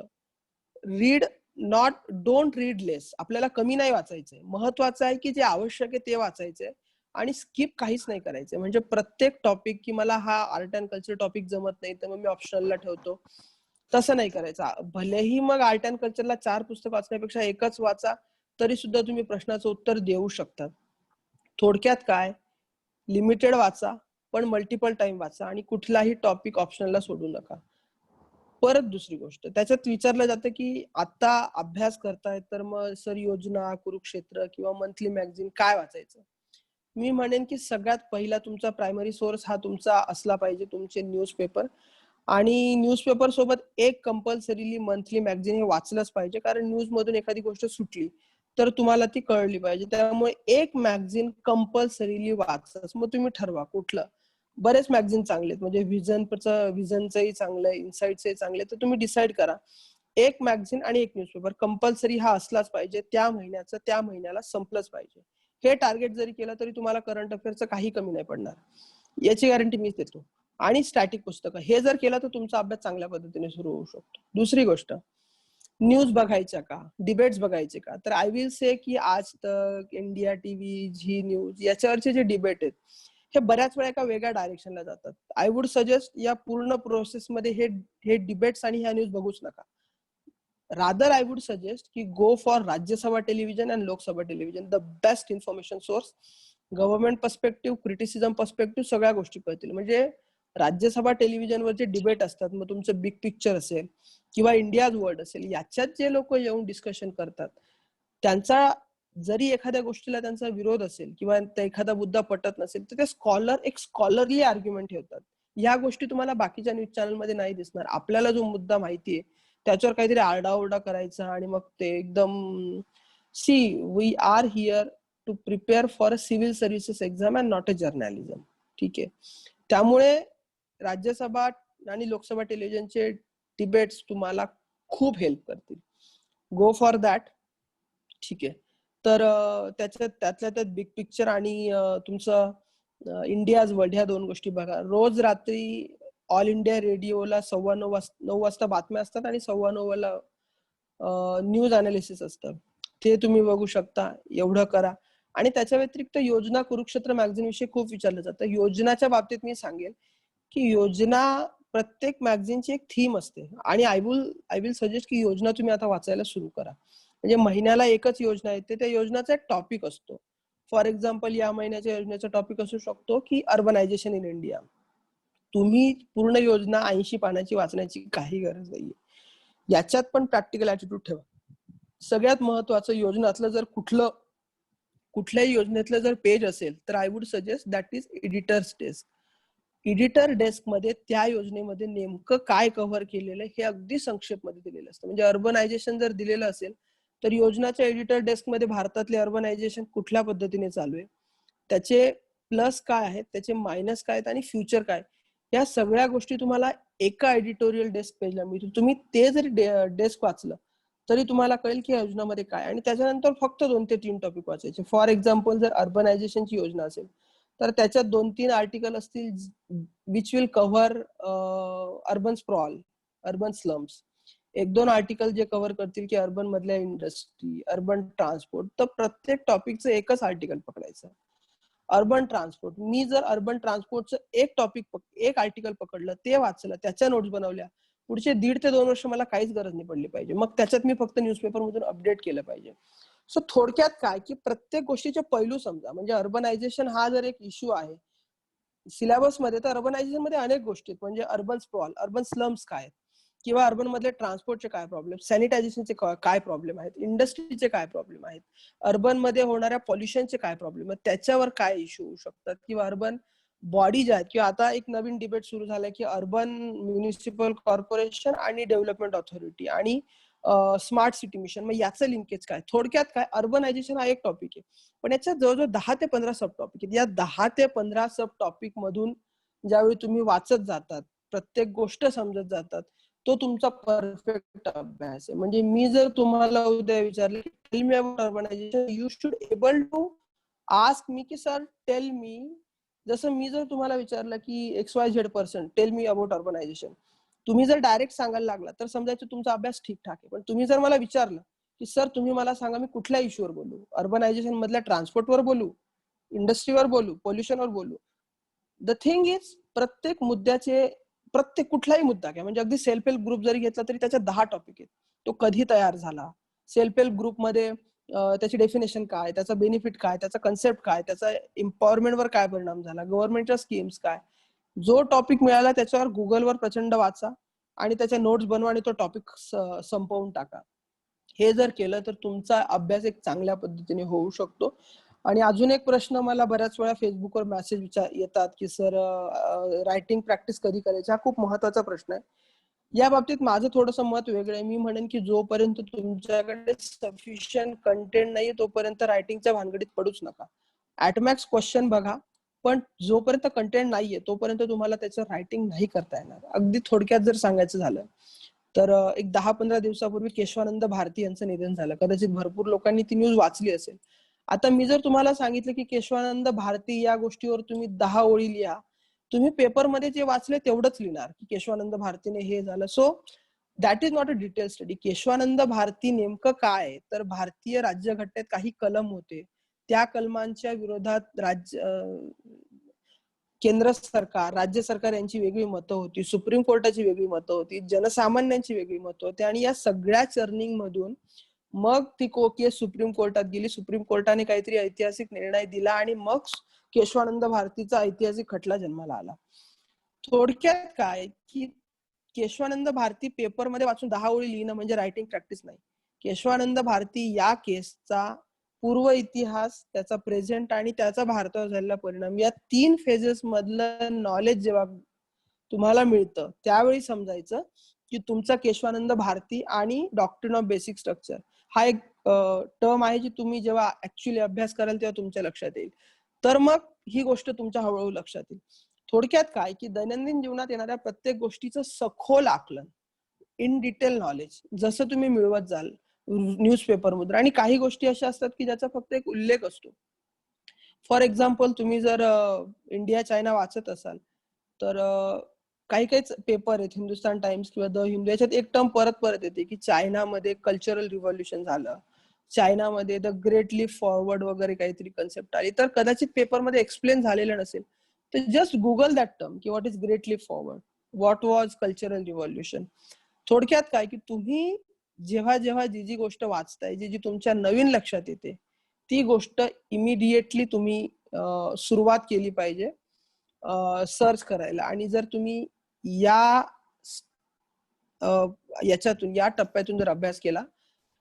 रीड डोंट रीड लेस. आपल्याला कमी नाही वाचायचंय, महत्वाचं आहे की जे आवश्यक आहे ते वाचायचंय आणि स्किप काहीच नाही करायचंय. म्हणजे प्रत्येक टॉपिक, की मला हा आर्ट अँड कल्चर टॉपिक जमत नाही तर मग मी ऑप्शनलला ठेवतो, तसं नाही करायचं. भलेही मग आर्ट अँड कल्चरला 4 पुस्तक वाचण्यापेक्षा एकच वाचा, तरी सुद्धा तुम्ही प्रश्नाचं उत्तर देऊ शकता. थोडक्यात काय, लिमिटेड वाचा, पण मल्टिपल टाइम वाचा आणि कुठलाही टॉपिक ऑप्शनला सोडू नका. परत दुसरी गोष्ट, त्याच्यात विचारलं जातं की आता अभ्यास करताय तर मग सर योजना, कुरुक्षेत्र किंवा मंथली मॅगझिन काय वाचायचं? मी म्हणेन की सगळ्यात पहिला तुमचा प्रायमरी सोर्स हा तुमचा असला पाहिजे, तुमचे न्यूजपेपर. आणि न्यूजपेपर सोबत एक कंपल्सरीली मंथली मॅगझिन हे वाचलंच पाहिजे, कारण न्यूज मधून एखादी गोष्ट सुटली तर तुम्हाला ती कळली पाहिजे. त्यामुळे एक मॅगझिन कंपल्सरीली वाचा. मग तुम्ही ठरवा कुठलं. बरेच मॅगझिन चांगले आहेत, म्हणजे व्हिजनचंही चांगलं आहे, इन्साइट्सही चांगले, तर तुम्ही डिसाईड करा. एक मॅगझिन आणि एक न्यूजपेपर कंपल्सरी हा असलाच पाहिजे. त्या महिन्याला संपलंच पाहिजे. हे टार्गेट जरी केलं तरी तुम्हाला करंट अफेअरचं काही कमी नाही पडणार, याची गॅरंटी मीच देतो. आणि स्टॅटिक पुस्तकं हे जर केलं तर तुमचा अभ्यास चांगल्या पद्धतीने सुरू होऊ शकतो. दुसरी गोष्ट, न्यूज बघायच्या का, डिबेट्स बघायचे का? तर आय विल से की आज तक, इंडिया टीव्ही, झी न्यूज याच्यावरचे जे डिबेट आहेत हे बऱ्याच वेळा एका वेगळ्या डायरेक्शनला जातात. आय वुड सजेस्ट या पूर्ण प्रोसेसमध्ये हे डिबेट्स आणि ह्या न्यूज बघूच नका. रादर आय वुड सजेस्ट की go for Rajya Sabha television and Lok Sabha television, the best information source. Government perspective, criticism perspective सगळ्या गोष्टी कळतील. म्हणजे राज्यसभा टेलिव्हिजनवर जे डिबेट असतात, मग तुमचं बिग पिक्चर असेल किंवा इंडियाज वर्ल्ड असेल, याच्यात जे लोक येऊन डिस्कशन करतात, त्यांचा जरी एखाद्या गोष्टीला त्यांचा विरोध असेल किंवा एखादा मुद्दा पटत नसेल तर ते एक स्कॉलरली आर्ग्युमेंट ठेवतात. या गोष्टी तुम्हाला बाकीच्या न्यूज चॅनलमध्ये नाही दिसणार. आपल्याला जो मुद्दा माहितीये त्याच्यावर काहीतरी आरडाओरडा करायचा आणि मग ते एकदम, see we are here to prepare for a civil services exam and not a journalism. ठीक आहे. त्यामुळे राज्यसभा आणि लोकसभा टेलिव्हिजनचे डिबेट्स तुम्हाला खूप हेल्प करतील. Go for that. ठीक आहे. तर त्यातल्या त्यात बिग पिक्चर आणि तुमचं इंडियाज वर्ल्ड ह्या 2 गोष्टी बघा. रोज रात्री ऑल इंडिया रेडिओला 9:15 वाजता बातम्या असतात आणि 9:15 ला न्यूज अनालिसिस असतं. ते तुम्ही बघू शकता. एवढं करा. आणि त्याच्या व्यतिरिक्त योजना, कुरुक्षेत्र मॅगझिन विषयी खूप विचारलं जातं. योजनाच्या बाबतीत मी सांगेन की योजना, प्रत्येक मॅगझिनची एक थीम असते आणि आय विल सजेस्ट की योजना तुम्ही आता वाचायला सुरू करा. म्हणजे महिन्याला एकच योजना येते, त्या योजनाचा एक टॉपिक असतो. फॉर एक्झाम्पल या महिन्याच्या योजनेचा टॉपिक असू शकतो की अर्बनायझेशन इन इंडिया. तुम्ही पूर्ण योजना 80 पानाची वाचण्याची काही गरज नाहीये. याच्यात पण प्रॅक्टिकल ऍटिट्यूड ठेवा. सगळ्यात महत्वाचं, योजनातलं जर कुठल्याही योजनेतलं जर पेज असेल तर I would suggest that is editors desk. Editor desk मध्ये त्या योजनेमध्ये नेमकं काय कव्हर केलेलं आहे हे अगदी संक्षेप मध्ये दिलेलं असतं. म्हणजे अर्बनायझेशन जर दिलेलं असेल तर योजनाच्या एडिटर डेस्क मध्ये भारतातले अर्बनायझेशन कुठल्या पद्धतीने चालू आहे, त्याचे प्लस काय आहेत, त्याचे मायनस काय आहेत आणि फ्युचर काय, या सगळ्या गोष्टी तुम्हाला एका एडिटोरियल डेस्क पेजला मिळतील. तुम्ही ते जरी डेस्क वाचलं तरी तुम्हाला कळेल की योजनामध्ये काय. आणि त्याच्यानंतर फक्त 2 ते 3 टॉपिक वाचायचे. फॉर एक्झाम्पल जर अर्बनायझेशनची योजना असेल तर त्याच्यात 2-3 आर्टिकल असतील which will cover urban sprawl, urban slums. 1-2 article जे कव्हर करतील की अर्बन मधल्या इंडस्ट्री, अर्बन ट्रान्सपोर्ट. तर प्रत्येक टॉपिकचं एकच आर्टिकल पकडायचं. अर्बन ट्रान्सपोर्ट, मी जर अर्बन ट्रान्सपोर्टचं एक आर्टिकल पकडलं, ते वाचलं, त्याच्या नोट्स बनवल्या, पुढचे 1.5 ते 2 वर्ष मला काहीच गरज नाही पडली पाहिजे. मग त्याच्यात मी फक्त न्यूजपेपर मधून अपडेट केलं पाहिजे. सो थोडक्यात काय की प्रत्येक गोष्टीचे पैलू समजा. म्हणजे अर्बनायझेशन हा जर एक इश्यू आहे सिलेबस मध्ये, तर अर्बनायझेशन मध्ये अनेक गोष्टी आहेत. म्हणजे अर्बन स्प्रॉल, अर्बन स्लम्स काय आहेत, किंवा अर्बन मधले ट्रान्सपोर्टचे काय प्रॉब्लेम, सॅनिटायझेशनचे काय प्रॉब्लेम आहेत, इंडस्ट्रीचे काय प्रॉब्लेम आहेत, अर्बन मध्ये होणाऱ्या पॉल्युशनचे काय प्रॉब्लेम आहेत, त्याच्यावर काय इश्यू होऊ शकतात, किंवा अर्बन बॉडी ज्या आहेत, किंवा आता एक नवीन डिबेट सुरू झालाय की अर्बन म्युनिसिपल कॉर्पोरेशन आणि डेव्हलपमेंट ऑथॉरिटी आणि स्मार्ट सिटी मिशन, मग याचं लिंकेज काय? थोडक्यात काय, अर्बनायझेशन हा एक टॉपिक आहे, पण याच्यात जवळजवळ 10 ते 15 सब टॉपिक आहेत. या 10 ते 15 सब टॉपिक मधून ज्यावेळी तुम्ही वाचत जातात, प्रत्येक गोष्ट समजत जातात, तो तुमचा परफेक्ट अभ्यास आहे. म्हणजे मी जर तुम्हाला उद्या विचारले tell me about urbanisation, you should able to ask me की सर टेल मी, जसं मी जर तुम्हाला विचारलं की XYZ person tail me about urbanisation, तुम्ही जर डायरेक्ट सांगायला लागला तर समजायचं तुमचा अभ्यास ठीकठाक आहे. पण तुम्ही जर मला विचारलं की सर तुम्ही मला सांगा मी कुठल्या इश्यूवर बोलू, अर्बनायझेशन मधल्या ट्रान्सपोर्टवर बोलू, इंडस्ट्रीवर बोलू, पोल्युशनवर बोलू, द थिंग इज प्रत्येक मुद्द्याचे, प्रत्येक कुठलाही मुद्दा घ्या, म्हणजे अगदी सेल्फ हेल्प ग्रुप जरी घेतला तरी त्याच्यात 10 टॉपिक आहेत. तो कधी तयार झाला, सेल्फ हेल्प ग्रुपमध्ये त्याची डेफिनेशन काय, त्याचा बेनिफिट काय, त्याचा कन्सेप्ट काय, त्याचा एम्पॉवरमेंटवर काय परिणाम झाला, गव्हर्नमेंटच्या स्कीम्स काय. जो टॉपिक मिळाला त्याच्यावर गुगलवर प्रचंड वाचा आणि त्याच्या नोट्स बनवा आणि तो टॉपिक संपवून टाका. हे जर केलं तर तुमचा अभ्यास एक चांगल्या पद्धतीने होऊ शकतो. आणि अजून एक प्रश्न मला बऱ्याच वेळा फेसबुकवर मेसेज येतात की सर रायटिंग प्रॅक्टिस कधी करायची, हा खूप महत्वाचा प्रश्न आहे. या बाबतीत माझं थोडंसं मत वेगळं आहे. मी म्हणेन की जोपर्यंत तुमच्याकडे सफिशियंट कंटेंट नाही तोपर्यंत रायटिंगच्या भानगडीत पडूच नका. ऍटमॅक्स क्वेश्चन बघा, पण जोपर्यंत कंटेंट नाहीये तोपर्यंत तुम्हाला त्याचं रायटिंग नाही करता येणार. अगदी थोडक्यात जर सांगायचं झालं तर एक 10-15 दिवसापूर्वी केशवानंद भारती यांचं निधन झालं. कदाचित भरपूर लोकांनी ती न्यूज वाचली असेल. आता मी जर तुम्हाला सांगितलं की केशवानंद भारती या गोष्टीवर तुम्ही 10 ओळी लिहा, तुम्ही पेपरमध्ये जे वाचले तेवढंच लिहिणार की केशवानंद भारतीने हे झालं. So that is not a detail study. Keshavananda Bharati नेमकं काय, तर भारतीय राज्यघटनेत काही कलम होते, त्या कलमांच्या विरोधात केंद्र सरकार, राज्य सरकार यांची वेगळी मतं होती, सुप्रीम कोर्टाची वेगळी मतं होती, जनसामान्यांची वेगळी मतं होती, आणि या सगळ्या चर्निंग मधून मग ती केस सुप्रीम कोर्टात गेली. सुप्रीम कोर्टाने काहीतरी ऐतिहासिक निर्णय दिला आणि मग केशवानंद भारतीचा ऐतिहासिक खटला जन्माला आला. थोडक्यात काय की केशवानंद भारती पेपरमध्ये वाचून 10 ओळी लिहिणं म्हणजे रायटिंग प्रॅक्टिस नाही. केशवानंद भारती या केसचा पूर्व इतिहास, त्याचा प्रेझेंट आणि त्याचा भारतावर झालेला परिणाम, या 3 फेजेस मधलं नॉलेज जेव्हा तुम्हाला मिळतं त्यावेळी समजायचं की तुमचा केशवानंद भारती आणि डॉक्ट्रिन ऑफ बेसिक स्ट्रक्चर हा एक टर्म आहे जी तुम्ही जेव्हा ऍक्च्युअली अभ्यास कराल तेव्हा तुमच्या लक्षात येईल. तर मग ही गोष्ट तुमच्या हळूहळू लक्षात येईल. थोडक्यात काय की दैनंदिन जीवनात येणाऱ्या प्रत्येक गोष्टीचं सखोल आकलन, इन डिटेल नॉलेज जसं तुम्ही मिळवत जाल न्यूजपेपर मधून, आणि काही गोष्टी अशा असतात की ज्याचा फक्त एक उल्लेख असतो. फॉर एक्झाम्पल तुम्ही जर इंडिया चायना वाचत असाल तर काही काही पेपर आहेत, हिंदुस्तान टाइम्स किंवा द हिंदू, याच्यात एक टर्म परत परत येते की चायनामध्ये कल्चरल रिव्हॉल्युशन झालं, चायनामध्ये द ग्रेट लीप फॉरवर्ड वगैरे काहीतरी कन्सेप्ट आली. तर कदाचित पेपरमध्ये एक्सप्लेन झालेलं नसेल, तर जस्ट गुगल दॅट टर्म की what is great leap forward, what was cultural revolution. थोडक्यात काय की तुम्ही जेव्हा जेव्हा जी गोष्ट वाचताय, जी तुमच्या नवीन लक्षात येते, ती गोष्ट इमिडिएटली तुम्ही सुरुवात केली पाहिजे सर्च करायला. आणि जर तुम्ही याच्यातून, या टप्प्यातून जर अभ्यास केला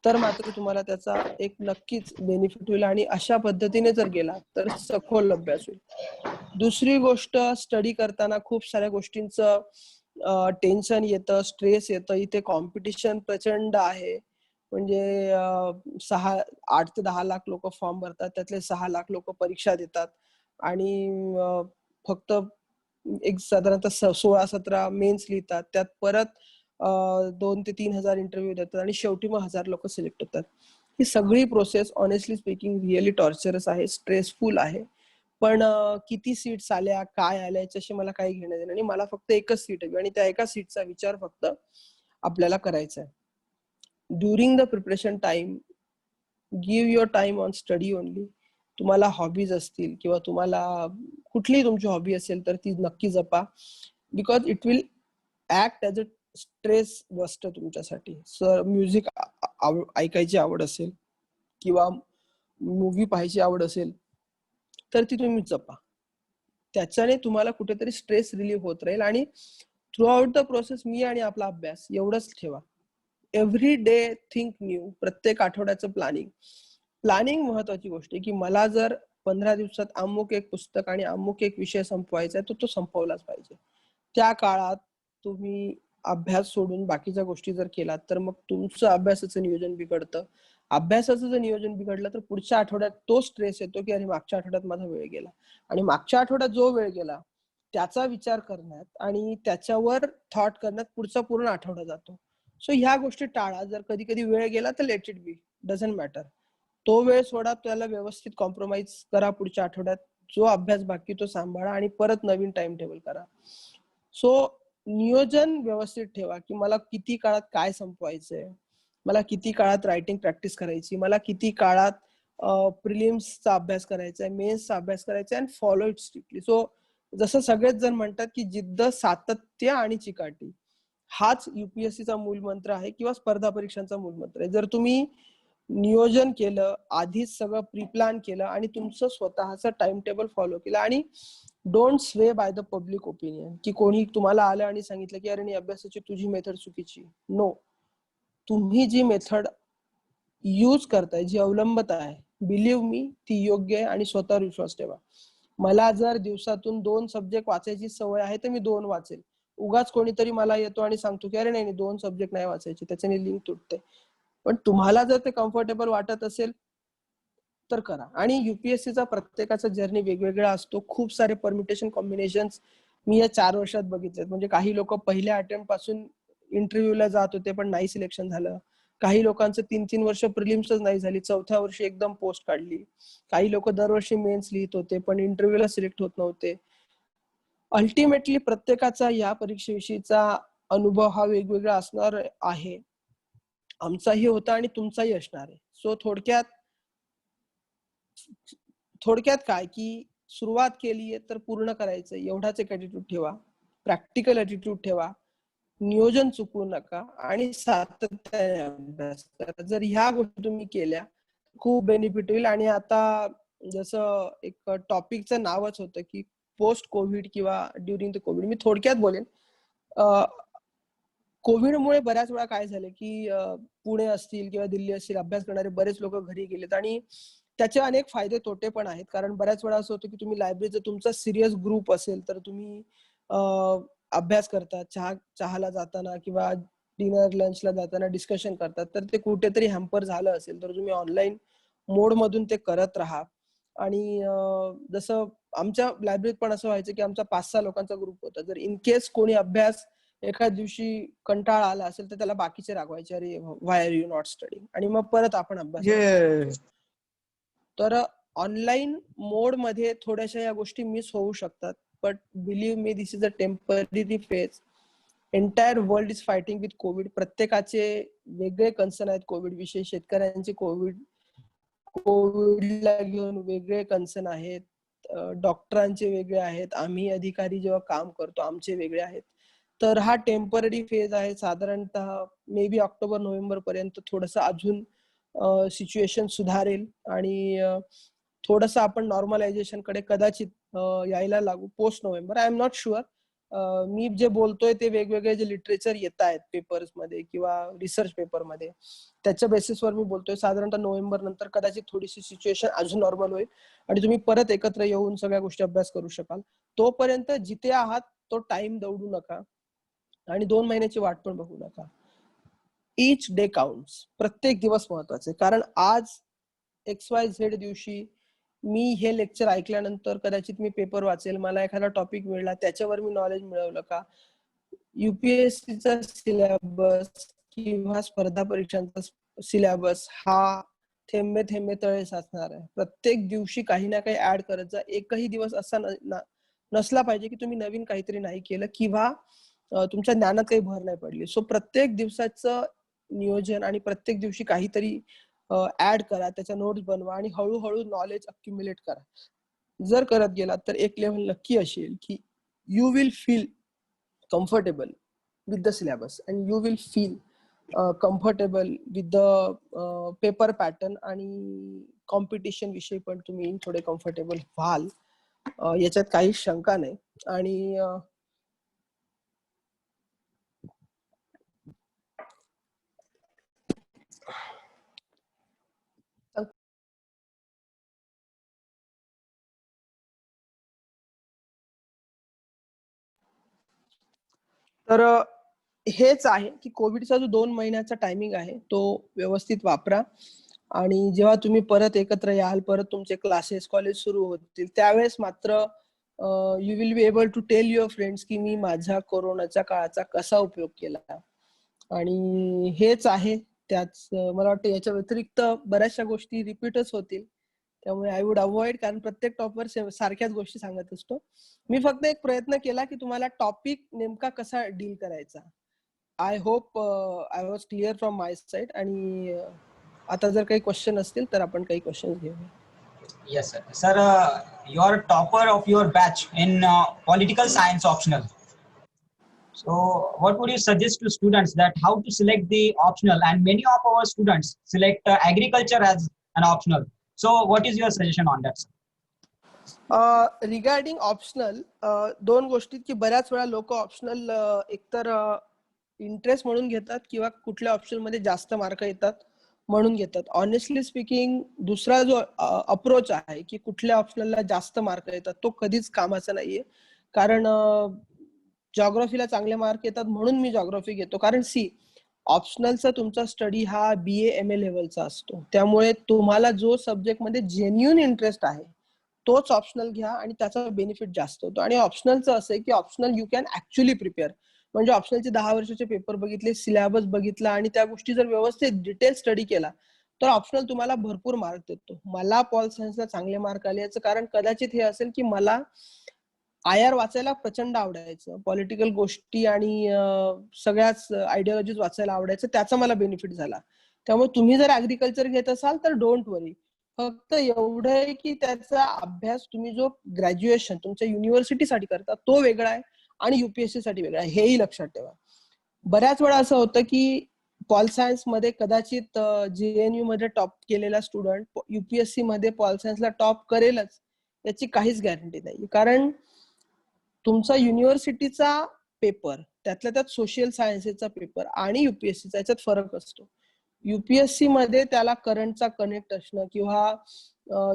तर मात्र तुम्हाला त्याचा एक नक्कीच बेनिफिट होईल. आणि अशा पद्धतीने जर गेला तर सखोल अभ्यास होईल. दुसरी गोष्ट, स्टडी करताना खूप साऱ्या गोष्टींचं टेन्शन येतं, स्ट्रेस येतं. इथे कॉम्पिटिशन प्रचंड आहे. म्हणजे 8 ते 10 लाख लोक फॉर्म भरतात, त्यातले 6 लाख लोक परीक्षा देतात, आणि फक्त एक साधारणतः 16-17 मेन्स लिहितात. त्यात परत 2 ते 3 हजार इंटरव्ह्यू देतात आणि शेवटी मग 1000 लोक सिलेक्ट होतात. ही सगळी process honestly speaking really torturers आहे, स्ट्रेसफुल आहे. पण किती सीट्स आल्या, काय आल्या, याच्याशी मला काही घेणं देणं नाही. मला फक्त एकच सीट हवी आणि त्या एका सीटचा विचार फक्त आपल्याला करायचा आहे. During the preparation time, give your time on study only. तुम्हाला हॉबीज असतील किंवा तुम्हाला कुठलीही तुमची हॉबी असेल तर ती नक्की जपा, because it will act as a stress buster तुमच्यासाठी. सर म्युझिक ऐकायची आवड असेल किंवा मूवी पाहायची आवड असेल तर ती तुम्ही जपा. त्याच्याने तुम्हाला कुठेतरी स्ट्रेस रिलीव्ह होत राहील. आणि थ्रू आउट द प्रोसेस मी आणि आपला अभ्यास एवढंच ठेवा. Every day think new. प्रत्येक आठवड्याचं प्लॅनिंग महत्वाची गोष्ट आहे की मला जर 15 दिवसात अमुक एक पुस्तक आणि अमुक एक विषय संपवायचा आहे तर तो संपवलाच पाहिजे. त्या काळात तुम्ही अभ्यास सोडून बाकीच्या गोष्टी जर केलात तर मग तुमचं अभ्यासाचं नियोजन बिघडतं. अभ्यासाचं जर नियोजन बिघडलं तर पुढच्या आठवड्यात तो स्ट्रेस येतो की अरे मागच्या आठवड्यात माझा वेळ गेला, आणि मागच्या आठवड्यात जो वेळ गेला त्याचा विचार करण्यात आणि त्याच्यावर थॉट करण्यात पुढचा पूर्ण आठवडा जातो. सो ह्या गोष्टी टाळा. जर कधी कधी वेळ गेला तर let it be, doesn't matter. तो वेळ सोडा, त्याला व्यवस्थित कॉम्प्रोमाइज करा. पुढच्या आठवड्यात जो अभ्यास बाकी तो सांभाळा आणि परत नवीन टाइम टेबल करा. सो नियोजन व्यवस्थित ठेवा की मला किती काळात काय संपवायचंय, मला किती काळात रायटिंग प्रॅक्टिस करायची, मला किती काळात प्रिलिम्सचा अभ्यास करायचा आहे, मेन्सचा अभ्यास करायचा आहे, and follow it strictly. So जसं सगळेच जण म्हणतात की जिद्द, सातत्य आणि चिकाटी हाच युपीएससीचा मूलमंत्र आहे किंवा स्पर्धा परीक्षांचा मूलमंत्र आहे. जर तुम्ही नियोजन केलं, आधीच सगळं प्री प्लॅन केलं आणि तुमचं स्वतःचं टाइम टेबल फॉलो केलं, आणि don't sway by the public opinion, की कोणी तुम्हाला आलं आणि सांगितलं की अरे अभ्यासाची तुझी मेथड चुकीची. नो, तुम्ही जी मेथड यूज करताय, जी अवलंबत आहे, बिलीव्ह मी ती योग्य आहे आणि स्वतःवर विश्वास ठेवा. मला जर दिवसातून 2 सब्जेक्ट वाचायची सवय आहे तर मी 2 वाचेल. उगाच कोणीतरी मला येतो आणि सांगतो की अरे नाही 2 सब्जेक्ट नाही वाचायचे, त्याच्याने लिंक तुटते. पण तुम्हाला जर ते कम्फर्टेबल वाटत असेल तर करा. आणि युपीएससीचा प्रत्येकाचा जर्नी वेगवेगळा असतो. खूप सारे परम्युटेशन कॉम्बिनेशन मी या 4 वर्षात बघितलेत. म्हणजे काही लोक पहिल्या अटेम्प्ट पासून इंटरव्ह्यूला जात होते पण नाही सिलेक्शन झालं. काही लोकांचं 3-3 वर्ष प्रिलिम्सच नाही झाली, चौथ्या वर्षी एकदम पोस्ट काढली. काही लोक दरवर्षी मेन्स लिहित होते पण इंटरव्ह्यूला सिलेक्ट होत नव्हते. अल्टिमेटली प्रत्येकाचा या परीक्षेविषयीचा अनुभव हा वेगवेगळा असणार आहे. आमचाही होता आणि तुमचाही असणार आहे. सो थोडक्यात काय की सुरुवात केलीये तर पूर्ण करायचं एवढाच एक ऍटिट्यूड ठेवा. प्रॅक्टिकल ऍटिट्यूड ठेवा. नियोजन चुकवू नका आणि सातत्याने अभ्यास करा. जर ह्या गोष्टी तुम्ही केल्या खूप बेनिफिट होईल. आणि आता जसं एक टॉपिकचं नावच होतं की पोस्ट कोविड किंवा ड्युरिंग द कोविड, मी थोडक्यात बोलेन. कोविडमुळे बऱ्याच वेळा काय झालं की पुणे असतील किंवा दिल्ली असतील अभ्यास करणारे बरेच लोक घरी गेलेत, आणि त्याचे अनेक फायदे तोटे पण आहेत. कारण बऱ्याच वेळा असं होतं की तुम्ही लायब्ररीचा तुमचा सिरियस ग्रुप असेल तर तुम्ही अभ्यास करतात, चहाला जाताना किंवा डिनर लंचला जाताना डिस्कशन करतात, तर ते कुठेतरी हॅम्पर झालं असेल तर तुम्ही ऑनलाईन मोड मधून ते करत राहा. आणि जसं आमच्या लायब्ररीत पण असं व्हायचं की आमचा 5-6 लोकांचा ग्रुप होता. जर इन केस कोणी अभ्यास एखाद दिवशी कंटाळा आला असेल तर त्याला बाकीचे रागवायचे, अरे व्हाय आर यू नॉट स्टडिंग, आणि मग परत आपण अभ्यास. तर ऑनलाईन मोड मध्ये थोड्याशा या गोष्टी मिस होऊ शकतात, but believe me this is a temporary phase. Entire world is fighting with Covid. प्रत्येकाचे वेगळे कन्सर्न आहेत कोविड विषयी. शेतकऱ्यांचे कोविडला घेऊन वेगळे कन्सर्न आहेत, डॉक्टरांचे वेगळे आहेत, आम्ही अधिकारी जेव्हा काम करतो आमचे वेगळे आहेत. तर हा टेम्पररी फेज आहे. साधारणतः मे बी ऑक्टोबर-नोव्हेंबर पर्यंत थोडस अजून सिच्युएशन सुधारेल आणि थोडस आपण नॉर्मलायझेशन कडे कदाचित यायला लागू post November. I am not sure. मी जे बोलतोय ते वेगवेगळे जे लिटरेचर येत आहेत पेपर्स मध्ये किंवा रिसर्च पेपर मध्ये, त्याच्या बेसिसवर मी बोलतोय. साधारणतः नोव्हेंबर नंतर कदाचित थोडीशी सिच्युएशन अजून नॉर्मल होईल आणि तुम्ही परत एकत्र येऊन सगळ्या गोष्टी अभ्यास करू शकाल. तोपर्यंत जिथे आहात तो टाइम दौडू नका आणि 2 महिन्याची वाट पण बघू नका. इच डे काउंट्स. प्रत्येक दिवस महत्वाचे. कारण आज XYZ दिवशी मी हे लेक्चर ऐकल्यानंतर कदाचित मी पेपर वाचेल, मला एखादा टॉपिक मिळाला, त्याच्यावर मी नॉलेज मिळवलं का. युपीएससीचा सिलेबस किंवा स्पर्धा परीक्षांचा सिलेबस हा थेंबे थेंबे तळे साचणार आहे. प्रत्येक दिवशी काही ना काही ऍड करत जा. एकही दिवस असा नसला पाहिजे की तुम्ही नवीन काहीतरी नाही केलं किंवा तुमच्या ज्ञानात काही भर नाही पडली. सो प्रत्येक दिवसाचं नियोजन आणि प्रत्येक दिवशी काहीतरी ऍड करा, त्याच्या नोट्स बनवा आणि हळूहळू नॉलेज अक्युम्युलेट करा. जर करत गेलात तर एक लेव्हल नक्की अशी येईल की you will feel comfortable with the syllabus and you will feel comfortable with the paper pattern, आणि कॉम्पिटिशन विषयी पण तुम्ही थोडे कम्फर्टेबल व्हाल, याच्यात काही शंका नाही. आणि तर हेच आहे की कोविडचा जो 2 महिन्याचा टायमिंग आहे तो व्यवस्थित वापरा आणि जेव्हा तुम्ही परत एकत्र याल, परत तुमचे क्लासेस कॉलेज सुरू होतील, त्यावेळेस मात्र you will be able to tell your friends की मी माझ्या कोरोनाच्या काळाचा कसा उपयोग केला. आणि हेच आहे त्याच मला वाटतं याच्या व्यतिरिक्त बऱ्याचशा गोष्टी रिपीटच होतील, त्यामुळे आय वुड अवॉइड, कारण प्रत्येक टॉपवर सारख्याच गोष्टी सांगत असतो. मी फक्त एक प्रयत्न केला की तुम्हाला टॉपिक नेमका कसा डील करायचा. I hope I was clear from my side. आणि आता जर काही क्वेश्चन असतील तर आपण काही क्वेश्चन घेऊया. Yes, sir. Sir, you're topper of your batch in political science optional. So, what would you suggest to students that how to select the optional? And many of our students select agriculture as an optional. So, what is your suggestion on that, sir? Regarding optional, दोन गोष्टी की बऱ्याच वेळा लोक ऑप्शनल एकतर इंटरेस्ट म्हणून घेतात किंवा कुठल्या ऑप्शन मध्ये जास्त मार्क येतात म्हणून घेतात. ऑनेस्टली स्पीकिंग, दुसरा जो अप्रोच आहे की कुठल्या ऑप्शनलला जास्त मार्क येतात तो कधीच कामाचा नाहीये. कारण जॉग्राफीला चांगले मार्क येतात म्हणून मी जॉग्राफी घेतो. कारण ऑप्शनलचा तुमचा स्टडी हा BA MA लेवलचा असतो, त्यामुळे तुम्हाला जो सब्जेक्ट मध्ये जेन्युइन इंटरेस्ट आहे तोच ऑप्शनल घ्या आणि त्याचा बेनिफिट जास्त होतो. आणि ऑप्शनलचं असं आहे की optional you can actually prepare. म्हणजे ऑप्शनलचे 10 वर्षाचे पेपर बघितले, सिलेबस बघितला आणि त्या गोष्टी जर व्यवस्थित डिटेल स्टडी केला तर ऑप्शनल तुम्हाला भरपूर मार्क देतो. मला पॉल सायन्सला चांगले मार्क आले याचं कारण कदाचित हे असेल की मला IR वाचायला प्रचंड आवडायचं, पॉलिटिकल गोष्टी आणि सगळ्याच आयडिओलॉजीज वाचायला आवडायचं, त्याचा मला बेनिफिट झाला. त्यामुळे तुम्ही जर ऍग्रिकल्चर घेत असाल तर डोंट वरी. फक्त एवढं आहे की त्याचा अभ्यास तुम्ही जो ग्रॅज्युएशन तुमच्या युनिव्हर्सिटीसाठी करता तो वेगळा आहे आणि UPSC साठी वेगळा आहे, हेही लक्षात ठेवा. बऱ्याच वेळा असं होतं की पॉल सायन्स मध्ये कदाचित JNU मध्ये टॉप केलेला स्टुडंट UPSC मध्ये पॉल सायन्सला टॉप करेलच याची काहीच गॅरंटी नाही. कारण तुमचा युनिव्हर्सिटीचा पेपर, त्यातल्या त्यात सोशल सायन्सेसचा पेपर आणि UPSCचा याच्यात फरक असतो. UPSC मध्ये त्याला करंटचा कनेक्ट असणं किंवा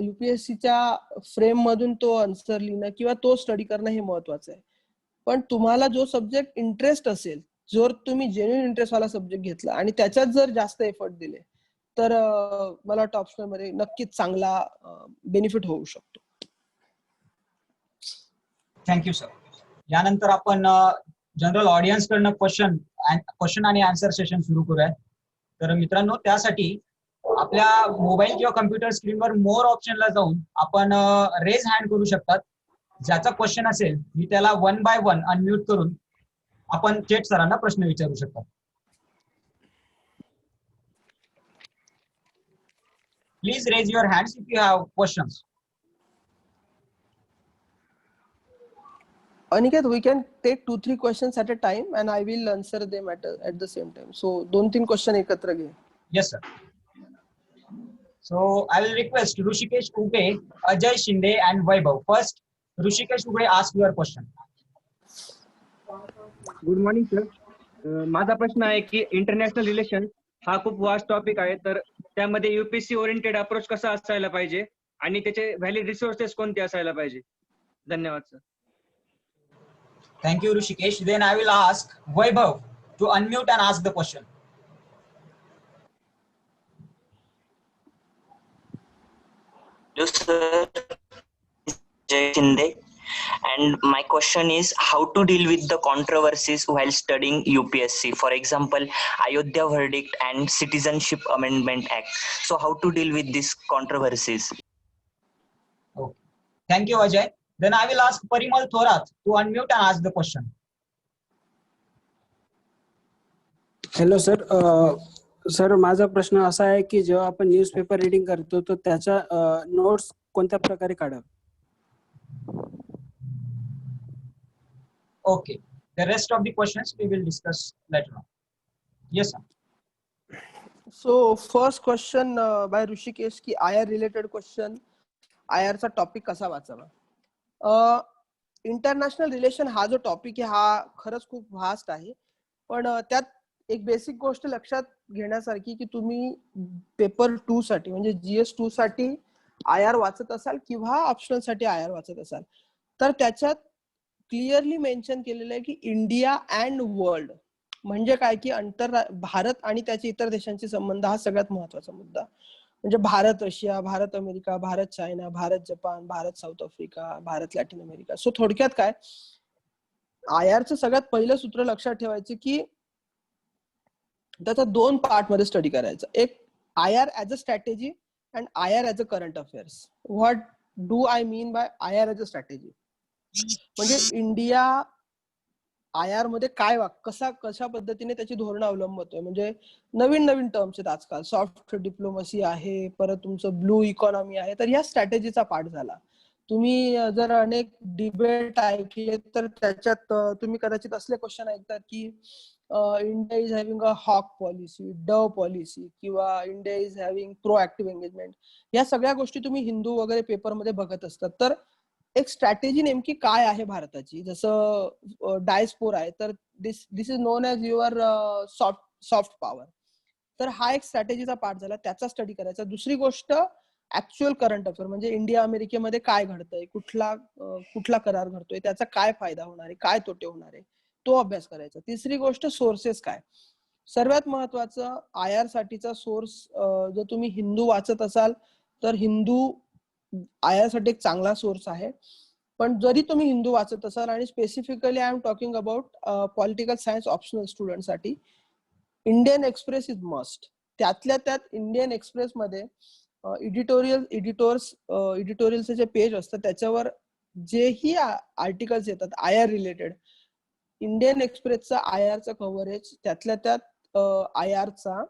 UPSCच्या फ्रेम मधून तो आन्सर लिहिणं किंवा तो स्टडी करणं हे महत्वाचं आहे. पण तुम्हाला जो सब्जेक्ट इंटरेस्ट असेल, जर तुम्ही जेन्युइन इंटरेस्ट वाला सब्जेक्ट घेतला आणि त्याच्यात जर जास्त एफर्ट दिले तर मला वाटतं ऑप्शनल मध्ये नक्कीच चांगला बेनिफिट होऊ शकतो. Thank you sir. यानंतर आपण जनरल ऑडियन्स कडनं क्वेश्चन आणि आन्सर सेशन सुरू करूया. तर मित्रांनो, त्यासाठी आपल्या मोबाईल किंवा कम्प्युटर स्क्रीनवर मोर ऑप्शनला जाऊन आपण रेज हँड करू शकतात. ज्याचा क्वेश्चन असेल मी त्याला 1 by 1 अनम्यूट करून आपण चेट सरांना प्रश्न विचारू शकतात. Please raise your hands if you have questions. Aniket, we can take 2-3 questions at a time and I will answer them at the same time. So 2-3 question एकत्र घे. Yes, sir. So I will request Rushikesh Uge, Ajay Shinde, and Vaibhav. First, Rushikesh Uge, ask your question. Good morning sir. माझा प्रश्न आहे की इंटरनॅशनल रिलेशन हा खूप वास्ट टॉपिक आहे, तर त्यामध्ये UPSC ओरिएंटेड अप्रोच कसा असायला पाहिजे आणि त्याचे व्हॅलिड रिसोर्सेस कोणते असायला पाहिजे. धन्यवाद sir. Thank you, Rushikesh. Then I will ask Vaibhav to unmute and ask the question. Hello, sir. Jay Shinde. And my question is how to deal with the controversies while studying UPSC. For example, Ayodhya Verdict and Citizenship Amendment Act. So how to deal with these controversies? Okay. Thank you, Ajay. Then I will ask Parimal Thorat to unmute and ask the question. Hello sir. Sir, माझा प्रश्न असा आहे की जेव्हा आपण न्यूजपेपर रीडिंग करतो तर त्याच्या नोट्स कोणत्या प्रकारे काढावे. Okay. The rest of the questions we will discuss later on. Yes, sir. So first question by Rushikesh की IR related question, IR चा टॉपिक कसा वाचावा. इंटरनॅशनल रिलेशन हा जो टॉपिक आहे हा खरंच खूप व्हास्ट आहे, पण त्यात एक बेसिक गोष्ट लक्षात घेण्यासारखी की तुम्ही पेपर 2 साठी म्हणजे GS 2 साठी IR वाचत असाल किंवा ऑप्शनल साठी IR वाचत असाल तर त्याच्यात क्लिअरली मेन्शन केलेलं आहे की इंडिया अँड वर्ल्ड म्हणजे काय की भारत आणि त्याचे इतर देशांचे संबंध हा सगळ्यात महत्वाचा मुद्दा. म्हणजे Bharat Russia, Bharat America, Bharat China, Bharat Japan, Bharat south Africa, Bharat Latin America. So थोडक्यात काय, आयआरचं सगळ्यात पहिलं सूत्र लक्षात ठेवायचं की त्याचा 2 पार्ट मध्ये स्टडी करायचं. एक IR as a strategy and IR as a current affairs. What do I mean by IR as a strategy? म्हणजे इंडिया आयआर मध्ये काय कशा पद्धतीने त्याची धोरणं अवलंबतोय. म्हणजे नवीन नवीन टर्म्स आहेत आजकाल. सॉफ्ट डिप्लोमसी आहे, परत तुमचं ब्लू इकॉनॉमी आहे. तर या स्ट्रॅटेजीचा पार्ट झाला. तुम्ही जर अनेक डिबेट ऐकले तर त्याच्यात तुम्ही कदाचित असले क्वेश्चन ऐकतात की India is having a hawk policy, dove policy, किंवा India is having proactive engagement. या सगळ्या गोष्टी तुम्ही हिंदू वगैरे पेपरमध्ये बघत असतात. तर एक स्ट्रॅटेजी नेमकी काय आहे भारताची, जसं डायस्पोरा आहे तर this is known as your soft power. तर हा एक स्ट्रॅटेजीचा पार्ट झाला, त्याचा स्टडी करायचा. दुसरी गोष्ट ऍक्च्युअल करंट अफेअर, म्हणजे इंडिया अमेरिकेमध्ये काय घडतंय, कुठला करार घडतोय, त्याचा काय फायदा होणार आहे, काय तोटे होणार आहे, तो अभ्यास करायचा. तिसरी गोष्ट सोर्सेस काय. सर्वात महत्वाचं आयआर साठीचा सोर्स, जर तुम्ही हिंदू वाचत असाल तर हिंदू आयआर साठी एक चांगला सोर्स आहे. पण जरी तुम्ही हिंदू वाचत असाल, आणि specifically I am talking about political science optional student साठी, इंडियन एक्सप्रेस इज मस्ट. त्यातल्या त्यात इंडियन एक्सप्रेस मध्ये एडिटोरियलचे जे पेज असतात त्याच्यावर जेही आर्टिकल्स येतात आयआर रिलेटेड, इंडियन एक्सप्रेसचा आयआरचा कव्हरेज, त्यातल्या त्यात आयआरचा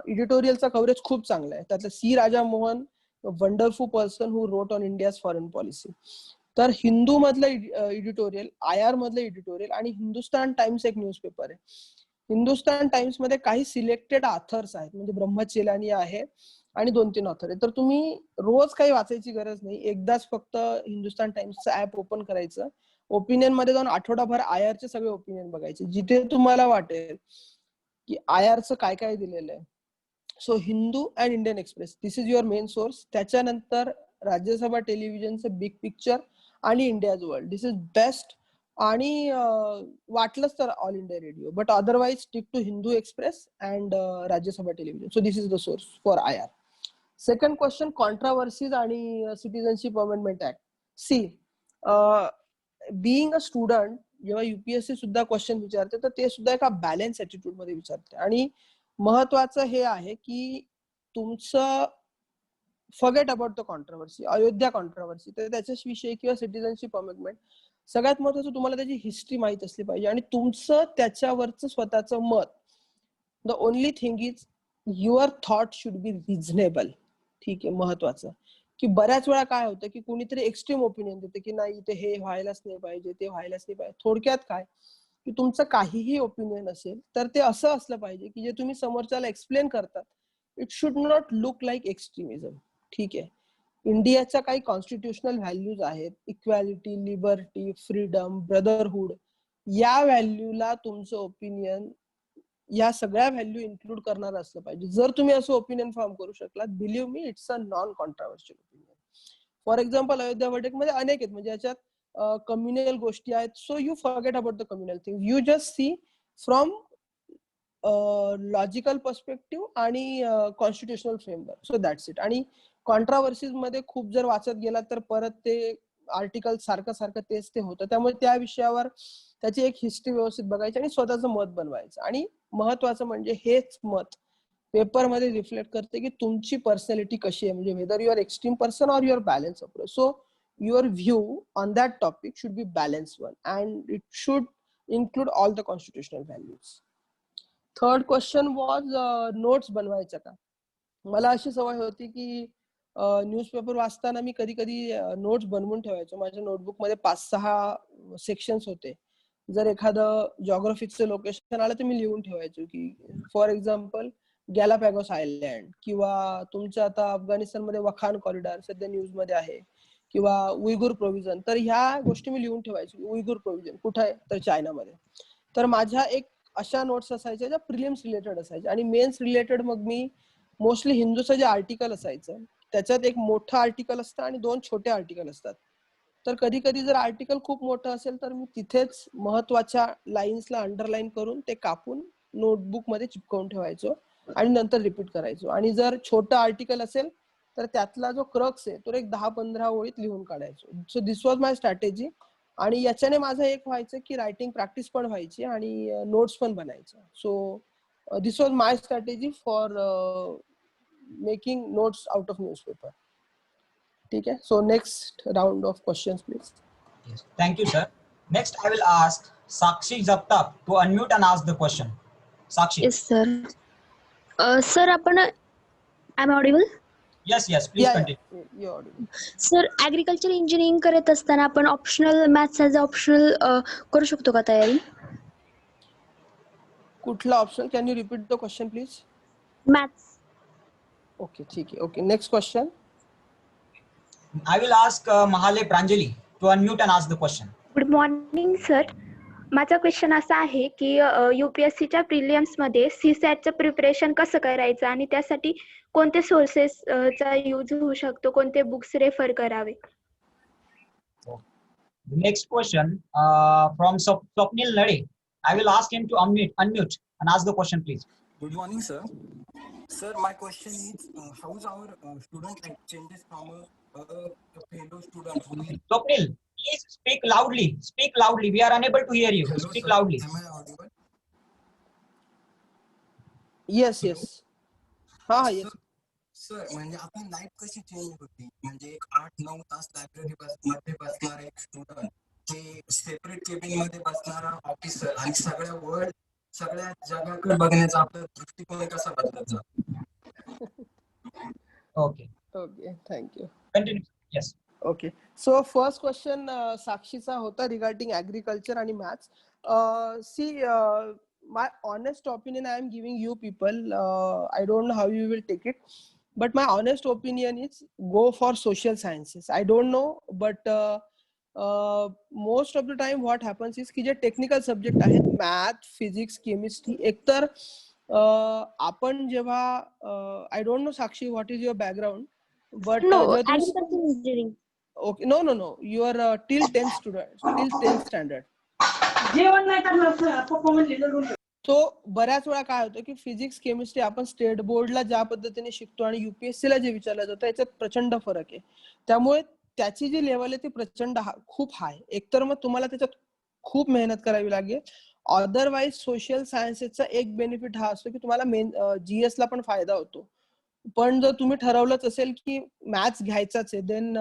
एडिटोरियलचा कव्हरेज खूप चांगला आहे. त्यातलं C Raja Mohan, wonderful person who wrote on India's foreign policy. तर हिंदू मधलं एडिटोरियल, आयआर मधलं एडिटोरियल, आणि हिंदुस्तान टाइम्स एक न्यूजपेपर आहे. हिंदुस्तान टाइम्स मध्ये काही सिलेक्टेड ऑथर्स आहेत, म्हणजे ब्रह्मचेलानी आहे आणि 2-3 ऑथर आहेत. तर तुम्ही रोज काही वाचायची गरज नाही. एकदाच फक्त हिंदुस्तान टाइम्सचं ऍप ओपन करायचं, ओपिनियन मध्ये जाऊन आठवडाभर आयआरचे सगळे ओपिनियन बघायचे, जिथे तुम्हाला वाटेल की आयआरचं काय काय दिलेलं आहे. So Hindu and Indian Express, this is your main source. त्याच्यानंतर राज्यसभा टेलिव्हिजनचं बिग पिक्चर आणि India's World, this is best. आणि वाटलंच तर All India Radio, but otherwise stick to Hindu Express and Rajya Sabha television. So this is the source for IR. Second question, controversies आणि citizenship amendment act. See, being a student, जेव्हा युपीएससी सुद्धा क्वेश्चन विचारते तर ते सुद्धा एका बॅलन्स ऍटिट्यूड मध्ये विचारते. आणि महत्वाचं हे आहे की तुमचं forget about the controversy, Ayodhya controversy, तर त्याच्याविषयी किंवा सिटिझनशिप अमेंडमेंट, सगळ्यात महत्वाचं तुम्हाला त्याची हिस्ट्री माहित असली पाहिजे आणि तुमचं त्याच्यावरचं स्वतःचं मत. The only thing is your thought should be reasonable. ठीक आहे, महत्वाचं की बऱ्याच वेळा काय होतं की कोणीतरी एक्स्ट्रीम ओपिनियन देते की नाही इथे हे व्हायलाच नाही पाहिजे, ते व्हायलाच नाही पाहिजे. थोडक्यात काय की तुमचं काहीही ओपिनियन असेल तर ते असं असलं पाहिजे की जे तुम्ही समोरच्याला एक्सप्लेन करतात, it should not look like extremism. ठीक आहे, इंडियाच्या काही कॉन्स्टिट्युशनल व्हॅल्यूज आहेत, इक्वॅलिटी, लिबर्टी, फ्रीडम, ब्रदरहुड. या व्हॅल्यूला तुमचं ओपिनियन या सगळ्या व्हॅल्यू इन्क्लूड करणार असलं पाहिजे. जर तुम्ही असं ओपिनियन फॉर्म करू शकलात, believe me, it's a non controversial opinion. For example, Ayodhya verdict मध्ये अनेक आहेत, म्हणजे याच्यात कम्युनल गोष्टी आहेत. So you forget about the communal thing, you just see from logical perspective आणि constitutional framework. So that's it. आणि कॉन्ट्रावर्सीज मध्ये खूप जर वाचत गेला तर परत ते आर्टिकल सारखं तेच ते होतं. त्यामुळे त्या विषयावर त्याची एक हिस्ट्री व्यवस्थित बघायची आणि स्वतःचं मत बनवायचं. आणि महत्वाचं म्हणजे हेच मत पेपरमध्ये रिफ्लेक्ट करते की तुमची पर्सनॅलिटी कशी आहे, म्हणजे whether your extreme person or your balance approach. So your view on that topic should be balance one and it should include all the constitutional values. Third question was notes बनवायच्या का. मला अशी सवय होती की न्यूजपेपर वाचताना मी कधी कधी नोट्स बनवून ठेवायचो. माझ्या नोटबुकमध्ये 5-6 सेक्शन्स होते. जर एखादं जॉग्राफिकचं लोकेशन आलं तर मी लिहून ठेवायचो की फॉर एक्झाम्पल गॅलापॅगोस आयलँड, किंवा तुमचं आता अफगाणिस्तानमध्ये वखान कॉरिडॉर सध्या न्यूज मध्ये आहे, किंवा उयगुर प्रोव्हिजन. तर ह्या गोष्टी मी लिहून ठेवायचो. उयगुर प्रोव्हिजन कुठे आहे, तर चायनामध्ये. तर माझ्या एक अशा नोट्स असायच्या ज्या प्रिलिम्स रिलेटेड असायच्या. आणि मेन्स रिलेटेड मग मी मोस्टली हिंदूचं जे आर्टिकल असायचं त्याच्यात एक मोठं आर्टिकल असतं आणि 2 छोटे आर्टिकल असतात. तर कधी कधी जर आर्टिकल खूप मोठं असेल तर मी तिथेच महत्वाच्या लाईन्सला अंडरलाईन करून ते कापून नोटबुक मध्ये चिपकवून ठेवायचो आणि नंतर रिपीट करायचो. आणि जर छोटं आर्टिकल असेल तर त्यातला जो क्रक्स आहे तो एक 10-15 ओळीत लिहून काढायचो. So this was my strategy. आणि याच्याने माझं एक व्हायचं की रायटिंग प्रॅक्टिस पण व्हायची आणि नोट्स पण बनायचं. So this was my strategy for making notes out of newspaper. ठीक आहे. So next round of questions please. Yes. Thank you, sir. Next, I will ask Sakshi Jagtap to unmute and ask the question. Sakshi. Yes, sir. Sir, I'm audible? Yes, yes. Please continue. Sir, agriculture engineering करत असताना आपण ऑप्शनल मॅथ्स ॲज ऑप्शनल करू शकतो का तयारी? कुठला option? Can you repeat the question please? Maths. Okay, ठीक आहे. Okay, next question. I will ask Mahale Pranjali to unmute and ask the question. Good morning sir. माझा क्वेश्चन असा आहे की UPSCच्या प्रिलियम्स मध्ये CSATचं प्रिपरेशन कसं करायचं आणि त्यासाठी कोणते सोर्सेस चा यूज होऊ शकतो, कोणते बुक्स रेफर करावे? The next question from Swapnil Nade. I will ask him to unmute and ask the question, please. Good morning, sir. Sir, my question is, how is our student life changes from a fellow student who is... Swapnil, please speak loudly. Speak loudly. We are unable to hear you. Hello, Speak sir. loudly. Am I audible? Yes yes. हा येस. सर, म्हणजे आपण लाईफ कशी चेंज होती? म्हणजे 8-9 तास लायब्ररी मध्ये बसणारा एक स्टुडंट, ते सेपरेट केबिन मध्ये बसणारा ऑफिसर आणि सगळ्या जगाकडे बघण्याचा आपला दृष्टिकोन कसा बदलत जातो? Okay. Okay, thank you. Continue. Yes. Okay, so first question साक्षीचा होता रिगार्डिंग ॲग्रिकल्चर आणि maths. See, my honest opinion I am giving you people, I don't know how you will take it, but my honest opinion is go for social sciences. I don't know, but most of the time what happens is की जे टेक्निकल सब्जेक्ट आहेत, मॅथ, फिजिक्स, केमिस्ट्री, एकतर आपण जेव्हा I don't know Sakshi what is your background, but agriculture engineering. Okay, no you are till 10th student, till 10th standard. जेवण नाही करणार पप्पा म्हणले. तो बऱ्याच वेळा काय होतं की फिजिक्स, केमिस्ट्री आपण स्टेट बोर्डला ज्या पद्धतीने शिकतो आणि UPSC ला जे विचारलं जातं याच्यात प्रचंड फरक आहे. त्यामुळे त्याची जी लेवल आहे ती प्रचंड खूप हाय. एकतर मग तुम्हाला त्याच्यात खूप मेहनत करावी लागेल. अदरवाईज सोशल सायन्सेसचा एक बेनिफिट हा असतो की तुम्हाला GS ला पण फायदा होतो. पण जर तुम्ही ठरवलंच असेल की मॅथ्स घ्यायचाच आहे, देन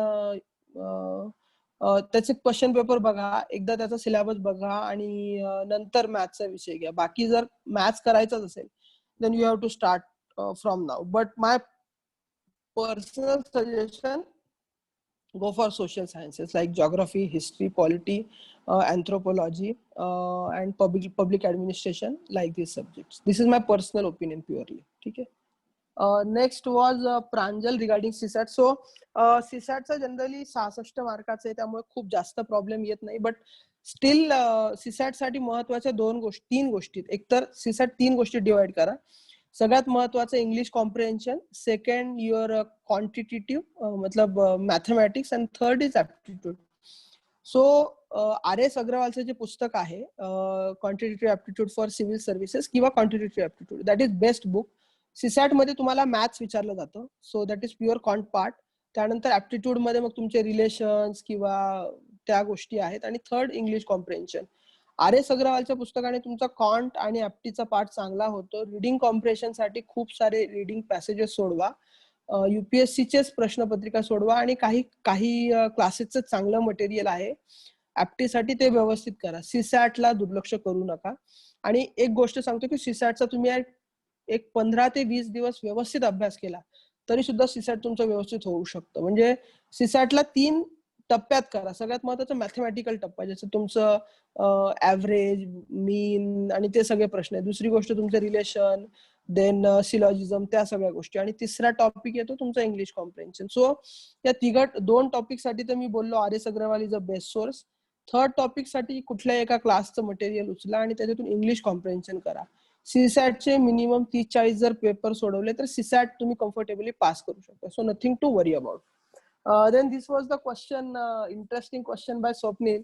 त्याचे क्वेश्चन पेपर बघा, एकदा त्याचा सिलेबस बघा आणि नंतर मॅथ्सचा विषय घ्या. बाकी जर मॅथ्स करायचाच असेल then you have to start from now. But my personal suggestion, go for social sciences like geography, history, polity, anthropology, and public administration, like these subjects. This is my personal opinion purely. ठीक आहे. Next was Pranjal regarding CSAT. So CSATचा जनरली 66 मार्काचं आहे, त्यामुळे खूप जास्त प्रॉब्लेम येत नाही. बट स्टील CSAT साठी महत्वाच्या 3 गोष्टी. एकतर CSAT 3 गोष्टी डिवाइड करा. सगळ्यात महत्वाचं English comprehension, second your quantitative मतलब mathematics, and third is aptitude. So RS अग्रवालचं जे पुस्तक आहे quantitative aptitude for civil services किंवा quantitative aptitude, that is best book. CSAT मध्ये तुम्हाला मॅथ्स विचारलं जातं, so that is pure quant part. त्यानंतर ऍप्टिट्यूड मध्ये मग तुमचे रिलेशन्स किंवा त्या गोष्टी आहेत, आणि थर्ड इंग्लिश कॉम्प्रिहेन्शन. RS अग्रवालच्या पुस्तकाने तुमचा क्वांट आणि ऍप्टीचा पार्ट चांगला होतो. रिडिंग कॉम्प्रिहेन्शन साठी खूप सारे रिडिंग पॅसेजेस सोडवा, UPSCचेच प्रश्नपत्रिका सोडवा, आणि काही क्लासेसचं चांगलं मटेरियल आहे. ऍप्टीसाठी ते व्यवस्थित करा. CSAT ला दुर्लक्ष करू नका. आणि एक गोष्ट सांगतो की CSATचा तुम्ही एक 15 ते 20 दिवस व्यवस्थित अभ्यास केला तरी सुद्धा CSAT तुमचं व्यवस्थित होऊ शकतं. म्हणजे CSAT ला 3 टप्प्यात करा. सगळ्यात महत्वाचं मॅथमॅटिकल टप्पा, जसं तुमचं ऍव्हरेज, मीन आणि ते सगळे प्रश्न आहे. दुसरी गोष्ट तुमचं रिलेशन, देन सिलॉजिझम, त्या सगळ्या गोष्टी. आणि तिसरा टॉपिक येतो तुमचा इंग्लिश कॉम्प्रिहेन्शन. सो या 2 टॉपिक साठी तर मी बोललो RS Agarwal is a best source. Third topic साठी कुठल्याही एका क्लासचं मटेरियल उचला आणि त्याच्यातून इंग्लिश कॉम्प्रिहेन्शन करा. CSATचे मिनिमम 30-40 जर पेपर सोडवले तर CSAT तुम्ही कम्फर्टेबली पास करू शकता. So nothing to worry about. Then this was the question, interesting question by Swapnil,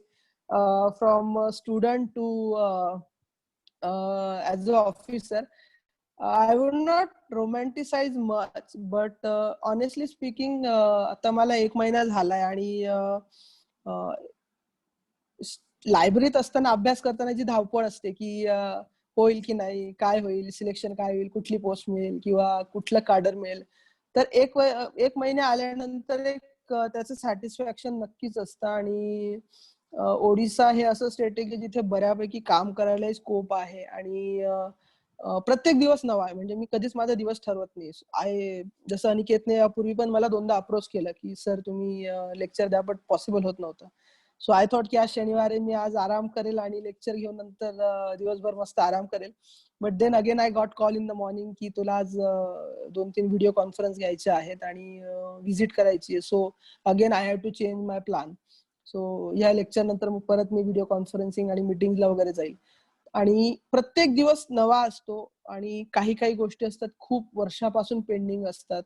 from student to as an officer. I would not romanticize much, but honestly speaking, आता मला 1 महिना झालाय आणि लायब्ररीत असताना अभ्यास करताना जी धावपळ असते की होईल की नाही, काय होईल, सिलेक्शन काय होईल, कुठली पोस्ट मिळेल किंवा कुठलं कार्डर मिळेल, तर एक महिने आल्यानंतर एक त्याचं सॅटिस्फॅक्शन नक्कीच असतं. आणि ओडिसा हे असं स्टेट आहे की जिथे बऱ्यापैकी काम करायला स्कोप आहे आणि प्रत्येक दिवस नवा आहे. म्हणजे मी कधीच माझा दिवस ठरवत नाही. जसं अनिकेतने यापूर्वी पण मला 2दा अप्रोच केलं की सर तुम्ही लेक्चर द्या, बट पॉसिबल होत नव्हतं. सो आय थॉट की आज शनिवारी मी आज आराम करेल आणि लेक्चर घेऊन नंतर दिवसभर मस्त आराम करेल. But then again I got call in the morning की तुला आज 2-3 व्हिडिओ कॉन्फरन्स घ्यायचे आहेत आणि व्हिजिट करायची आहे. So again I have to change my plan. So या लेक्चर नंतर मग परत मी व्हिडिओ कॉन्फरन्सिंग आणि मीटिंगला वगैरे जाईल. आणि प्रत्येक दिवस नवा असतो आणि काही गोष्टी असतात खूप वर्षापासून पेंडिंग असतात.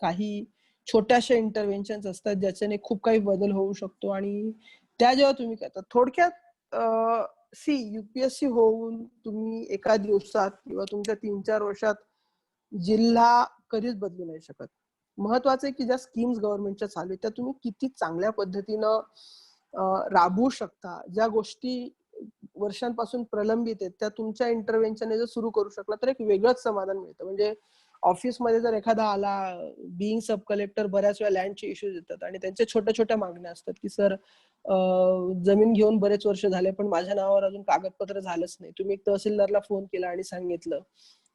काही छोट्याशा इंटरव्हेन्शन्स असतात ज्याच्याने खूप काही बदल होऊ शकतो आणि त्या जेव्हा तुम्ही करता थोडक्यात युपीएससी होऊन तुम्ही एका दिवसात किंवा तुमच्या 3-4 वर्षात जिल्हा कधीच बदलू नाही शकत. महत्वाचं आहे की ज्या स्कीम्स गव्हर्नमेंटच्या चालू आहेत त्या तुम्ही किती चांगल्या पद्धतीनं राबवू शकता. ज्या गोष्टी वर्षांपासून प्रलंबित आहेत त्या तुमच्या इंटरव्हेन्शनने जर सुरू करू शकला तर एक वेगळंच समाधान मिळतं. म्हणजे ऑफिसमध्ये जर एखादा आला, बिईंग सब कलेक्टर, बऱ्याच वेळा लँडचे इश्यूज येतात आणि त्यांच्या छोट्या मागण्या असतात की सर जमीन घेऊन बरेच वर्ष झाले पण माझ्या नावावर अजून कागदपत्र झालंच नाही. तुम्ही एक तहसीलदारला फोन केला आणि सांगितलं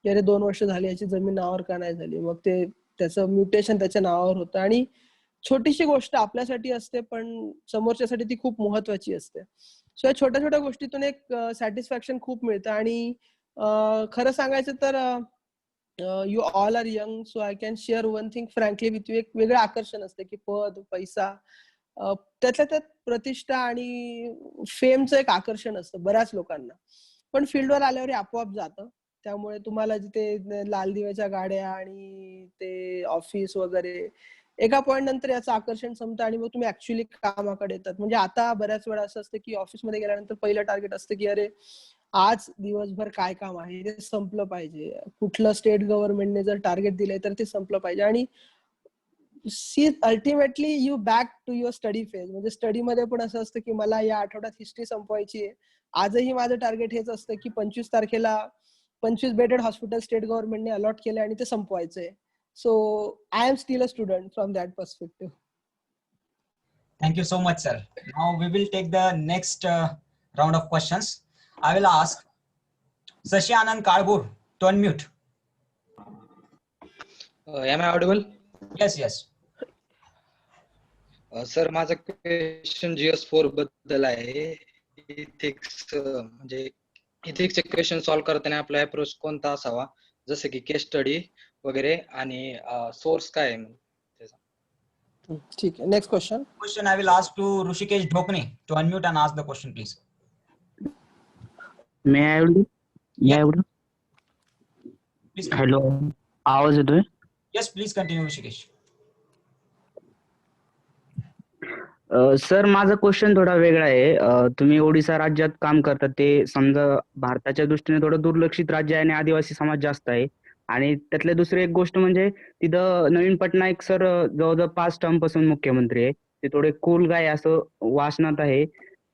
की अरे 2 वर्ष झाली याची जमीन नावावर का नाही झाली, मग ते त्याचं म्युटेशन त्याच्या नावावर होतं. आणि छोटीशी गोष्ट आपल्यासाठी असते पण समोरच्यासाठी ती खूप महत्वाची असते. सो या छोट्या गोष्टीतून एक सॅटिस्फॅक्शन खूप मिळतं. आणि खरं सांगायचं तर you all are young, so I can share one thing frankly with you. एक वेगळं आकर्षण असतं की पद, पैसा, त्यातल्या त्यात प्रतिष्ठा आणि फेमचं एक आकर्षण असतं बऱ्याच लोकांना. पण फील्डवर आल्यावर आपोआप जातं. त्यामुळे तुम्हाला जिथे लाल दिव्याच्या गाड्या आणि ते ऑफिस वगैरे एका पॉइंट नंतर याचं आकर्षण संपतं आणि मग तुम्ही ऍक्च्युअली कामाकडे येतात. म्हणजे आता बऱ्याच वेळा असं असतं की ऑफिसमध्ये गेल्यानंतर पहिलं टार्गेट असतं की अरे आज दिवसभर काय काम आहे ते संपलं पाहिजे. कुठलं स्टेट गव्हर्नमेंटने जर टार्गेट दिलंय तर ते संपलं पाहिजे. आणि see ultimately you back to your study phase. म्हणजे स्टडीमध्ये पण असं असतं की मला या आठवड्यात हिस्ट्री संपवायची आहे. आजही माझं टार्गेट हेच असतं की 25 तारखेला 25 बेडेड हॉस्पिटल स्टेट गव्हर्नमेंटने अलॉट केले आणि ते संपवायचंय. So I am still a student from that perspective. Thank you so much, sir. Now we will take the next round of questions. I will ask Sashi Anand Kalbur to unmute. Am I audible? Yes. Sir, माझा क्वेश्चन GS4 बद्दल आहे. इथिक्स म्हणजे इथिक्सचे क्वेश्चन सॉल्व्ह करताना आपला अप्रोच कोणता असावा, जसं की केस स्टडी वगैरे, आणि सोर्स काय आहे त्याचा. ठीक आहे, next question. Question I will ask to Rushikesh Dhokne to unmute and ask the question, please. May I audible? Please. Hello, आवाज येतोय? Yes, please continue, Rushikesh. Sir, माझा क्वेश्चन थोडा वेगळा आहे. तुम्ही ओडिसा राज्यात काम करता, ते समजा भारताच्या दृष्टीने थोडं दुर्लक्षित राज्य आहे आणि आदिवासी समाज जास्त आहे. आणि त्यातल्या दुसरी एक गोष्ट म्हणजे तिथं नवीन पटनायक सर जवळजवळ 5 टर्म पासून मुख्यमंत्री आहे. ते थोडे कूल गाय असं वाचनात आहे.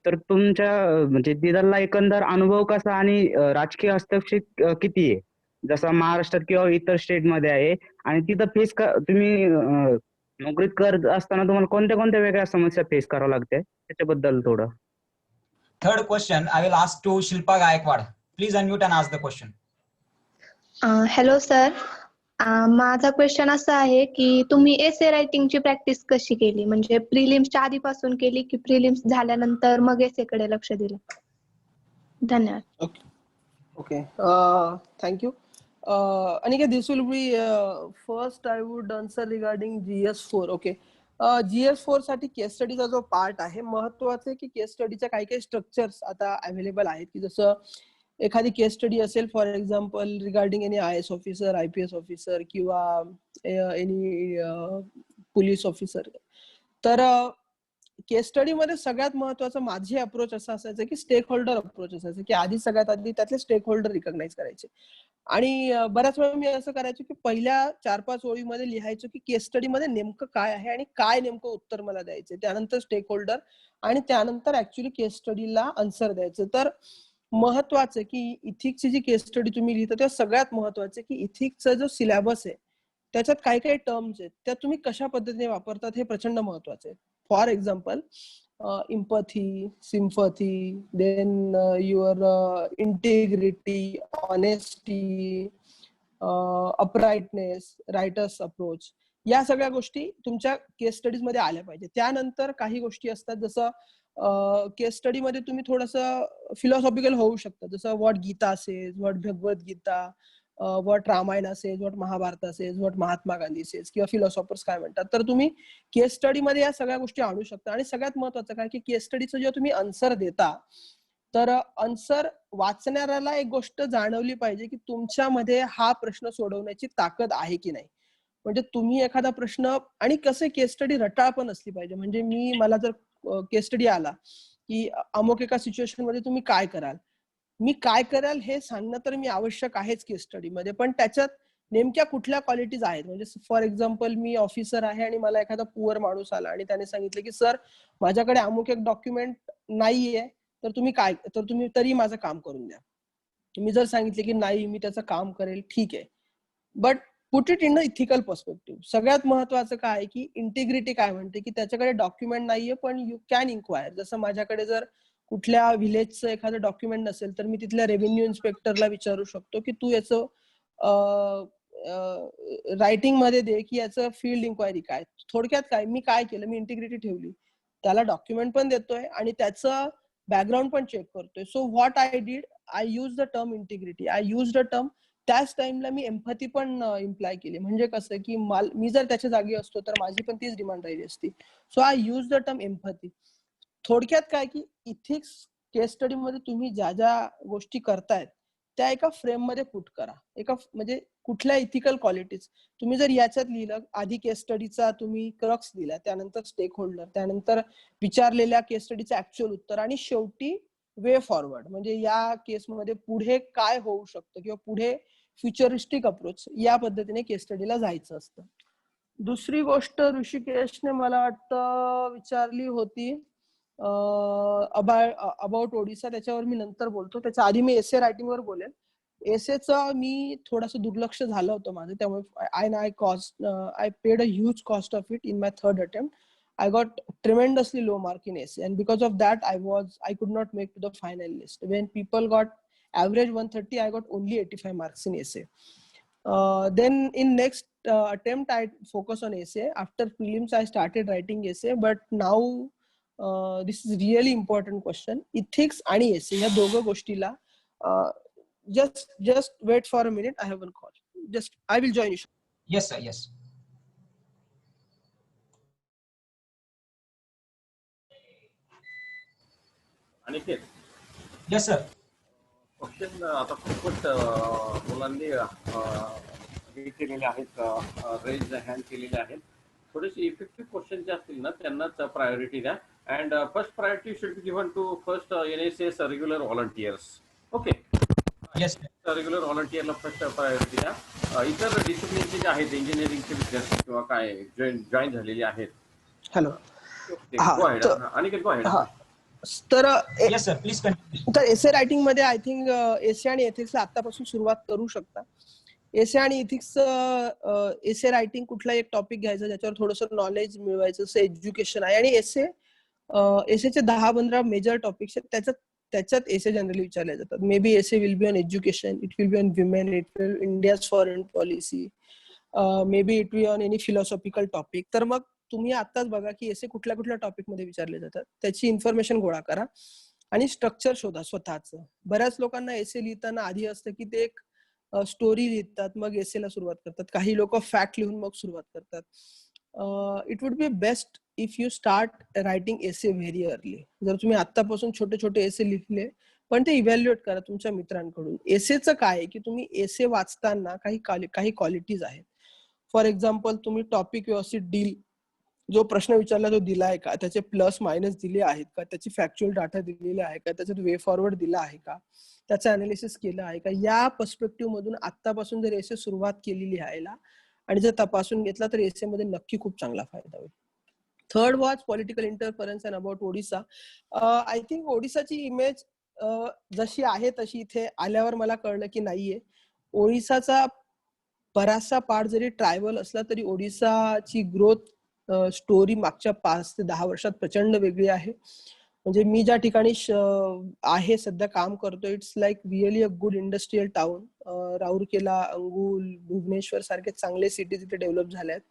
तर तुमच्या म्हणजे तिथला एकंदर अनुभव कसा आणि राजकीय हस्तक्षेप किती आहे, जसा महाराष्ट्रात किंवा इतर स्टेटमध्ये आहे, आणि तिथं तुम्ही नोकरीत करत असताना तुम्हाला कोणत्या वेगळ्या समस्या फेस करावं लागते त्याच्याबद्दल थोडं. Third question I will ask to Shilpa Gaikwad. Please unmute and ask the question. Hello sir, माझा क्वेश्चन असा आहे की तुम्ही एसे रायटिंगची प्रॅक्टिस कशी केली? म्हणजे प्रिलिम्सच्या आधीपासून केली की प्रिलिम्स झाल्यानंतर मग एसे कडे लक्ष दिलं? धन्यवाद. Okay. Thank you. Aniket, this will be first I would answer regarding GS4. Okay. GS4 साठी केस स्टडीचा जो पार्ट आहे, महत्वाचं आहे की केस स्टडीच्या काही स्ट्रक्चर्स आता अवेलेबल आहेत, की जसं एखादी केस स्टडी असेल for example regarding any IAS officer, IPS officer किंवा एनी पोलीस ऑफिसर, तर केस स्टडी मध्ये सगळ्यात महत्वाचं माझे अप्रोच असं असायचं की स्टेक होल्डर अप्रोच असायचं, की आधी सगळ्यात आधी त्यातले स्टेक होल्डर रिकॉग्नाइज करायचे. आणि बऱ्याच वेळा मी असं करायचो की पहिल्या 4-5 ओळीमध्ये लिहायचो की केस स्टडी मध्ये नेमकं काय आहे आणि काय नेमकं उत्तर मला द्यायचं, त्यानंतर स्टेक होल्डर आणि त्यानंतर ऍक्च्युअली केस स्टडीला आन्सर द्यायचं. तर महत्वाचं की इथिक्सची जी केस स्टडी तुम्ही लिहिता तेव्हा सगळ्यात महत्वाचं की इथिक्सचा जो सिलेबस आहे त्याच्यात काही काही टर्म्स आहेत त्या तुम्ही कशा पद्धतीने वापरतात हे प्रचंड महत्वाचं आहे. For example empathy, sympathy, then your integrity, honesty, uprightness, writer's approach, या सगळ्या गोष्टी तुमच्या केस स्टडीज मध्ये आल्या पाहिजे. त्यानंतर काही गोष्टी असतात जसं केस स्टडी मध्ये तुम्ही थोडंसं फिलॉसॉफिकल होऊ शकता, जसं what Gita says, what Bhagavad Gita, what Ramayana says, what Mahabharata says, what Mahatma Gandhi says, किंवा फिलॉसॉफर्स काय म्हणतात. तर तुम्ही केस स्टडी मध्ये या सगळ्या गोष्टी आणू शकता. आणि सगळ्यात महत्वाचं काय की केस स्टडीचं जेव्हा तुम्ही आन्सर देता तर आन्सर वाचणाऱ्याला एक गोष्ट जाणवली पाहिजे की तुमच्यामध्ये हा प्रश्न सोडवण्याची ताकद आहे की नाही. म्हणजे तुम्ही एखादा प्रश्न, आणि कसं केस स्टडी रटाळ पण असली पाहिजे. म्हणजे मला जर केस स्टडी आला की अमुक एका सिच्युएशन मध्ये तुम्ही काय कराल, मी काय कराल हे सांगणं तर मी आवश्यक आहेच केस स्टडी मध्ये, पण त्याच्यात नेमक्या कुठल्या क्वालिटीज आहेत. म्हणजे फॉर एक्झाम्पल मी ऑफिसर आहे आणि मला एखादा पुअर माणूस आला आणि त्याने सांगितलं की सर माझ्याकडे अमुक एक डॉक्युमेंट नाहीये, तर तुम्ही तरी माझं काम करून द्या. मी जर सांगितले की नाही मी त्याचं काम करेल, ठीक आहे, but put it in a ethical perspective. सगळ्यात महत्वाचं काय आहे की इंटिग्रिटी काय म्हणते की त्याच्याकडे डॉक्युमेंट नाहीये पण यू कॅन इन्क्वायर. जसं माझ्याकडे जर कुठल्या व्हिलेजचं एखादं डॉक्युमेंट नसेल तर मी तिथल्या रेव्हेन्यू इन्स्पेक्टरला विचारू शकतो की तू याचं रायटिंग मध्ये दे की याचं फील्ड इन्क्वायरी काय. थोडक्यात काय मी काय केलं, मी इंटिग्रिटी ठेवली, त्याला डॉक्युमेंट पण देतोय आणि त्याचं बॅकग्राऊंड पण चेक करतोय. So what I did, I use the term integrity, I use the term. त्याच टाइमला मी एम्पॅथी पण इम्प्लाय केली. म्हणजे कसं की मी जर त्याच्या जागी असतो तर माझी पण तीच डिमांड राहिली असती. So I use the term empathy. थोडक्यात काय की इथिक्स केस स्टडी मध्ये तुम्ही ज्या ज्या गोष्टी करतायत त्या एका फ्रेम मध्ये पुट करा. म्हणजे कुठल्या इथिकल क्वालिटीज तुम्ही जर याच्यात लिहिलं, आधी केस स्टडीचा तुम्ही क्रक्स दिला, त्यानंतर स्टेक होल्डर, त्यानंतर विचारलेल्या केस स्टडीचं ऍक्च्युअल उत्तर आणि शेवटी वे फॉरवर्ड, म्हणजे या केसमध्ये पुढे काय होऊ शकतं किंवा पुढे फ्युचरिस्टिक अप्रोच, या पद्धतीने केस स्टडीला जायचं असतं. दुसरी गोष्ट ऋषिकेशने मला वाटतं विचारली होती अबाउट ओडिसा, त्याच्यावर मी नंतर बोलतो. त्याच्या आधी मी एसे रायटिंग वर बोलेन. एसेचं मी थोडंसं दुर्लक्ष झालं होतं माझं, त्यामुळे I paid a huge cost of it in my third attempt. I got tremendously low mark in essay, and because of that I could not make to the final list. When people got average 130, I got only 85 marks in essay. Then in next attempt I focus on essay. After prelims I started writing essay, but now this is really important question. Ethics आणि essay या दोघं गोष्टीला just wait for a minute, I have one call. I will join you. Yes sir, yes. Aniket, yes sir. Question आता खूपच मुलांनी हे केलेले आहेत, रेज हँड केलेले आहेत. थोडेसे इफेक्टिव्ह क्वेश्चन जे असतील ना त्यांनाच प्रायोरिटी द्या. And first priority should be given to first NSS regular volunteers. Okay, yes, regular व्हॉलंटियरला फर्स्ट प्रायोरिटी द्या. इतर डिसिप्लिनचे जे आहेत इंजिनिअरिंगचे विद्यार्थी किंवा काय जॉईन झालेले आहेत. Hello, Aniket go ahead. तर येस सर, प्लीज कंटिन्यू. तर एसे रायटिंग मध्ये आय थिंक एसे आणि एथिक्सला आतापासून सुरुवात करू शकता. एसे आणि एथिक्स, एसे रायटिंग कुठला एक टॉपिक घ्यायचा ज्याच्यावर थोडंसं नॉलेज मिळवायचं, जसं एज्युकेशन आहे. आणि एसेचे 10-15 मेजर टॉपिक्स आहेत, त्याच्यात एसे जनरली विचारले जातात. May be essay will be on education, it will be on women, it will India's foreign policy, may be it will on any philosophical topic. तर मग तुम्ही आताच बघा की एसे कुठल्या कुठल्या टॉपिक मध्ये विचारले जातात, त्याची इन्फॉर्मेशन गोळा करा आणि स्ट्रक्चर शोधा स्वतःच. बऱ्याच लोकांना एसे लिहिताना आधी असतं की ते एक स्टोरी लिहितात, मग एसेला सुरुवात करतात. काही लोक फॅक्ट लिहून मग सुरुवात करतात. It would be best if you start writing essay very early. जर तुम्ही आतापासून छोटे छोटे एसे लिहिले, पण ते इव्हॅल्युएट करा तुमच्या मित्रांकडून. एसेचं काय आहे की तुम्ही एसे वाचताना काही क्वालिटीज आहेत. फॉर एक्झाम्पल, तुम्ही टॉपिक व्यवस्थित डील जो प्रश्न विचारला तो दिला आहे का, त्याचे प्लस मायनस दिले आहेत का, त्याची फॅक्च्युअल डाटा दिलेला आहे का, त्याच्यात वे फॉरवर्ड दिला आहे का, त्याचं अनालिसिस केलं आहे का, या पर्स्पेक्टिव्ह मधून आतापासून जर एसे सुरुवात केली लिहायला आणि जर तपासून घेतला तर एसे मध्ये नक्की खूप चांगला फायदा होईल. Third was political interference and about Odisha. I think ओडिसाची इमेज जशी आहे तशी इथे आल्यावर मला कळलं की नाहीये. ओडिसाचा बराचसा पार्ट जरी ट्रायबल असला तरी ओडिसाची ग्रोथ स्टोरी मागच्या 5 ते 10 वर्षात प्रचंड वेगळी आहे. म्हणजे मी ज्या ठिकाणी आहे सध्या काम करतो, it's like really a good industrial town. Rourkela, Angul, Bhubaneswar सारखे चांगले सिटीज इथे डेव्हलप झाले आहेत.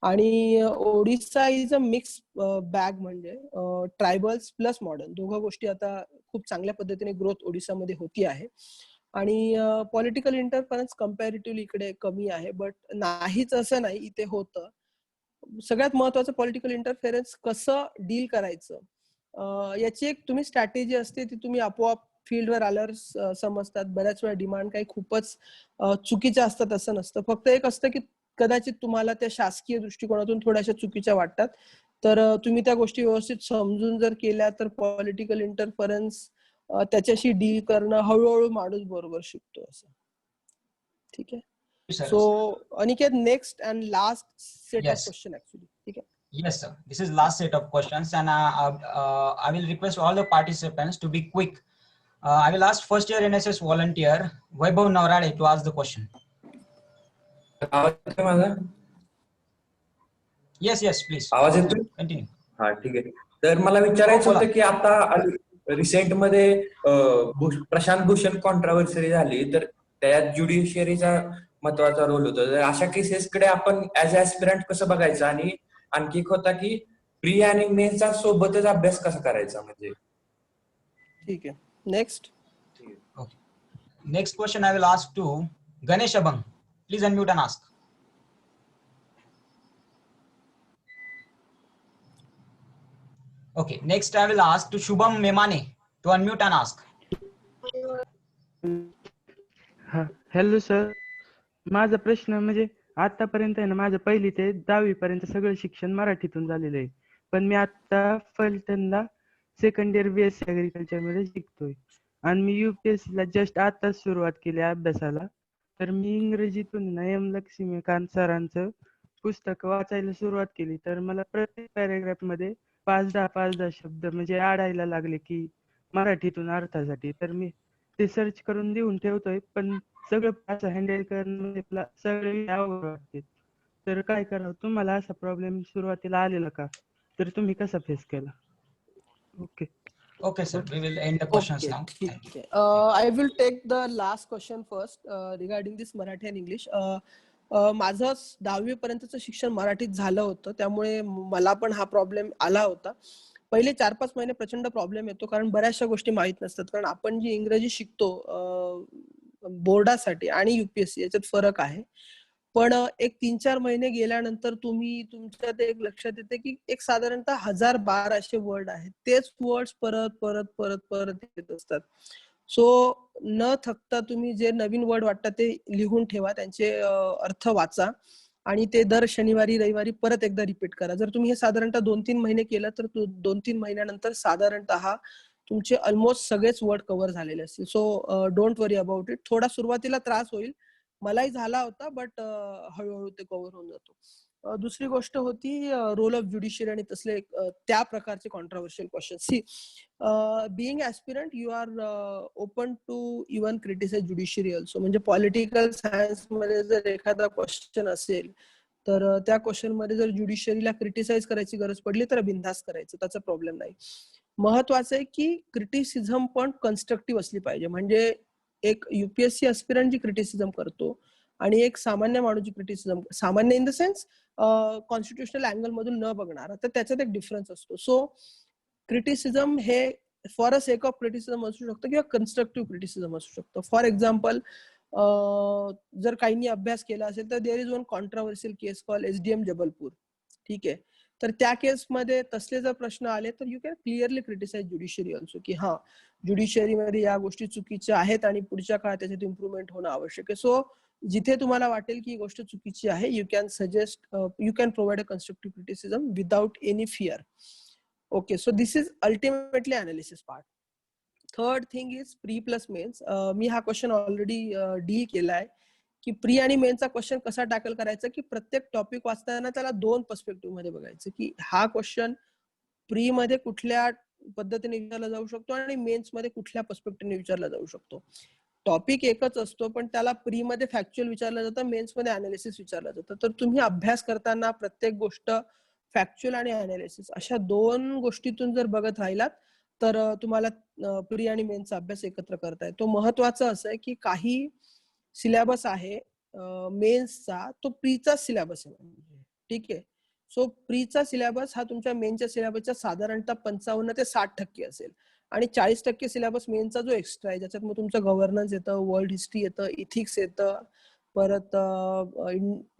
आणि Odisha is a mix bag, म्हणजे ट्रायबल्स प्लस मॉडर्न दोघा गोष्टी आता खूप चांगल्या पद्धतीने ग्रोथ ओडिसामध्ये होती आहे. आणि पॉलिटिकल इंटरफरन्स कम्पॅरेटिव्हली इकडे कमी आहे, बट नाहीच असं नाही, इथे होतं. सगळ्यात महत्वाचं पॉलिटिकल इंटरफेरन्स कसं डील करायचं याची एक तुम्ही स्ट्रॅटेजी असते, ती तुम्ही आपोआप फील्डवर आल्यावर समजतात. बऱ्याच वेळा डिमांड काही खूपच चुकीच्या असतात असं नसतं. फक्त एक असतं की कदाचित तुम्हाला त्या शासकीय दृष्टिकोनातून थोड्याशा चुकीच्या वाटतात, तर तुम्ही त्या गोष्टी व्यवस्थित समजून जर केल्या तर पॉलिटिकल इंटरफरन्स त्याच्याशी डील करणं हळूहळू माणूस बरोबर शिकतो असं. ठीक आहे. So Aniket, next and last set of question actually. ठीक आहे. Yes, sir. This is last set of questions, and I will request all the participants to be quick. I will ask first year NSS volunteer Vaibhav Navrade to ask the question. Yes, please. आवाज येतोय? Continue. हा, ठीक आहे. तर मला विचारायचं होतं की आता रिसेंट मध्ये प्रशांत भूषण कॉन्ट्राव्हर्सरी झाली, तर त्यात ज्युडिशियरीचा महत्वाचा रोल होता. तर अशा केसेसकडे आपण ऍज ऍस्पिरंट कसं बघायचं, आणि आणखी एक होता की प्री आणि मेनचा सोबतच अभ्यास कसा करायचा म्हणजे. ठीक आहे. Next. Okay. Next question I will ask to Ganesh Abang. Please unmute and ask. Okay. Next I will ask to Shubham Memane to unmute and ask. Hello sir, माझा प्रश्न म्हणजे आतापर्यंत आहे ना, माझं 1ली ते 10वी पर्यंत सगळं शिक्षण मराठीतून झालेलं आहे, पण मी आता फलटणला सेकंड इयर BSc ऍग्रिकल्चर मध्ये शिकतोय आणि मी UPSC ला जस्ट आताच सुरुवात केली अभ्यासाला. तर मी इंग्रजीतून M. लक्ष्मीकांत सरांचं पुस्तक वाचायला सुरुवात केली, तर मला प्रत्येक पॅरेग्राफ मध्ये 5-10 शब्द म्हणजे आढायला लागले की मराठीतून अर्थासाठी. तर मी ते सर्च करून देऊन ठेवतोय, पण सगळं असं हँडल करणं सगळे अवघड वाटते. तर काय करावं? तुम्हाला असा प्रॉब्लेम सुरुवातीला आलेला का? तर तुम्ही कसा फेस केला? Okay, sir. We will end the questions now. Thank you. I will take the last question first regarding this Marathi and English. माझं 10वी पर्यंतचं शिक्षण मराठीत झालं होतं, त्यामुळे मला पण हा प्रॉब्लेम आला होता. पहिले 4-5 महिने प्रचंड प्रॉब्लेम येतो, कारण बऱ्याचशा गोष्टी माहित नसतात. कारण आपण जी इंग्रजी शिकतो बोर्डासाठी आणि UPSC याच्यात फरक आहे. पण एक 3-4 महिने गेल्यानंतर तुम्ही तुमच्यात एक लक्षात येते की एक साधारणतः 1012 वर्ड आहेत. तेच वर्ड्स परत येत असतात. सो न थकता तुम्ही जे नवीन वर्ड वाटतात ते लिहून ठेवा, त्यांचे अर्थ वाचा आणि ते दर शनिवारी रविवारी परत एकदा रिपीट करा. जर तुम्ही हे साधारणतः 2-3 महिने केलं तर 2-3 महिन्यानंतर साधारणतः तुमचे ऑलमोस्ट सगळेच वर्ड कव्हर झालेले असतील. So don't worry about it. थोडा सुरुवातीला त्रास होईल, मलाही झाला होता, बट हळूहळू ते कव्हर होऊन जातो. दुसरी गोष्ट होती रोल ऑफ ज्युडिशियरी आणि तसले त्या प्रकारचे controversial question. See, being aspirant you are open to even criticize judiciary also. म्हणजे पॉलिटिकल सायन्स मध्ये जर एखादा क्वेश्चन असेल तर त्या क्वेश्चन मध्ये जर ज्युडिशियरीला क्रिटिसाइज करायची गरज पडली तर बिनधास्त करायचं, त्याचा प्रॉब्लेम नाही. महत्वाचं आहे की क्रिटिसिझम पण कन्स्ट्रक्टिव्ह असली पाहिजे. म्हणजे एक UPSC ऍस्पिरंट जी क्रिटिसिझम करतो आणि एक सामान्य माणूस जी क्रिटिसिझम, सामान्य in the sense constitutional angle मधून न बघणारा, तर त्याच्यात एक डिफरन्स असतो. सो क्रिटिसिझम हे for a sake of criticism असू शकतं किंवा कन्स्ट्रक्टिव्ह क्रिटिसिझम असू शकतं. फॉर एक्झाम्पल, जर काहींनी अभ्यास केला असेल तर there is one controversial case call SDM Jabalpur. ठीक आहे. तर त्या केसमध्ये तसले जर प्रश्न आले तर you can clearly criticise judiciary also, की हा ज्युडिशियरीमध्ये या गोष्टी चुकीच्या आहेत आणि पुढच्या काळात त्याच्यात इम्प्रुव्हमेंट होणं आवश्यक आहे. सो जिथे तुम्हाला वाटेल की ही गोष्ट चुकीची आहे, you can suggest, you can provide a constructive criticism without any fear. Okay, so this is ultimately analysis part. Third thing is pre plus mains. मी हा क्वेश्चन ऑलरेडी डील केलाय की प्री आणि मेनचा क्वेश्चन कसा टॅकल करायचा, की प्रत्येक टॉपिक वाचताना त्याला 2 पर्स्पेक्टिव्ह मध्ये बघायचं, की हा क्वेश्चन प्री मध्ये कुठल्या पद्धतीने विचारला जाऊ शकतो आणि मेन्स मध्ये कुठल्या पर्स्पेक्टिव्हने विचारला जाऊ शकतो. टॉपिक एकच असतो, पण त्याला प्री मध्ये फॅक्च्युअल विचारलं जातं, मेन्स मध्ये अनालिसिस विचारलं जातं. तर तुम्ही अभ्यास करताना प्रत्येक गोष्ट फॅक्च्युअल आणि अनालिसिस अशा 2 गोष्टीतून जर बघत राहिलात तर तुम्हाला प्री आणि मेन्सचा अभ्यास एकत्र करता येतो. महत्वाचं असं आहे की काही सिलेबस आहे मेन्सचा, तो प्रीचा सिलेबस आहे, ठीक आहे. सो प्रीचा सिलेबस हा तुमच्या मेनच्या सिलेबसच्या साधारणतः 55 ते 60% असेल आणि 40% सिलेबस मेनचा जो एक्स्ट्रा आहे, ज्याच्यात मग तुमचं गव्हर्नन्स येतं, वर्ल्ड हिस्ट्री येतं, इथिक्स येतं, परत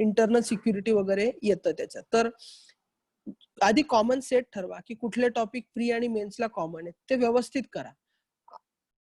इंटरनल सिक्युरिटी वगैरे येतं त्याच्यात. तर आधी कॉमन सेट ठरवा की कुठले टॉपिक प्री आणि मेन्सला कॉमन आहेत, ते व्यवस्थित करा.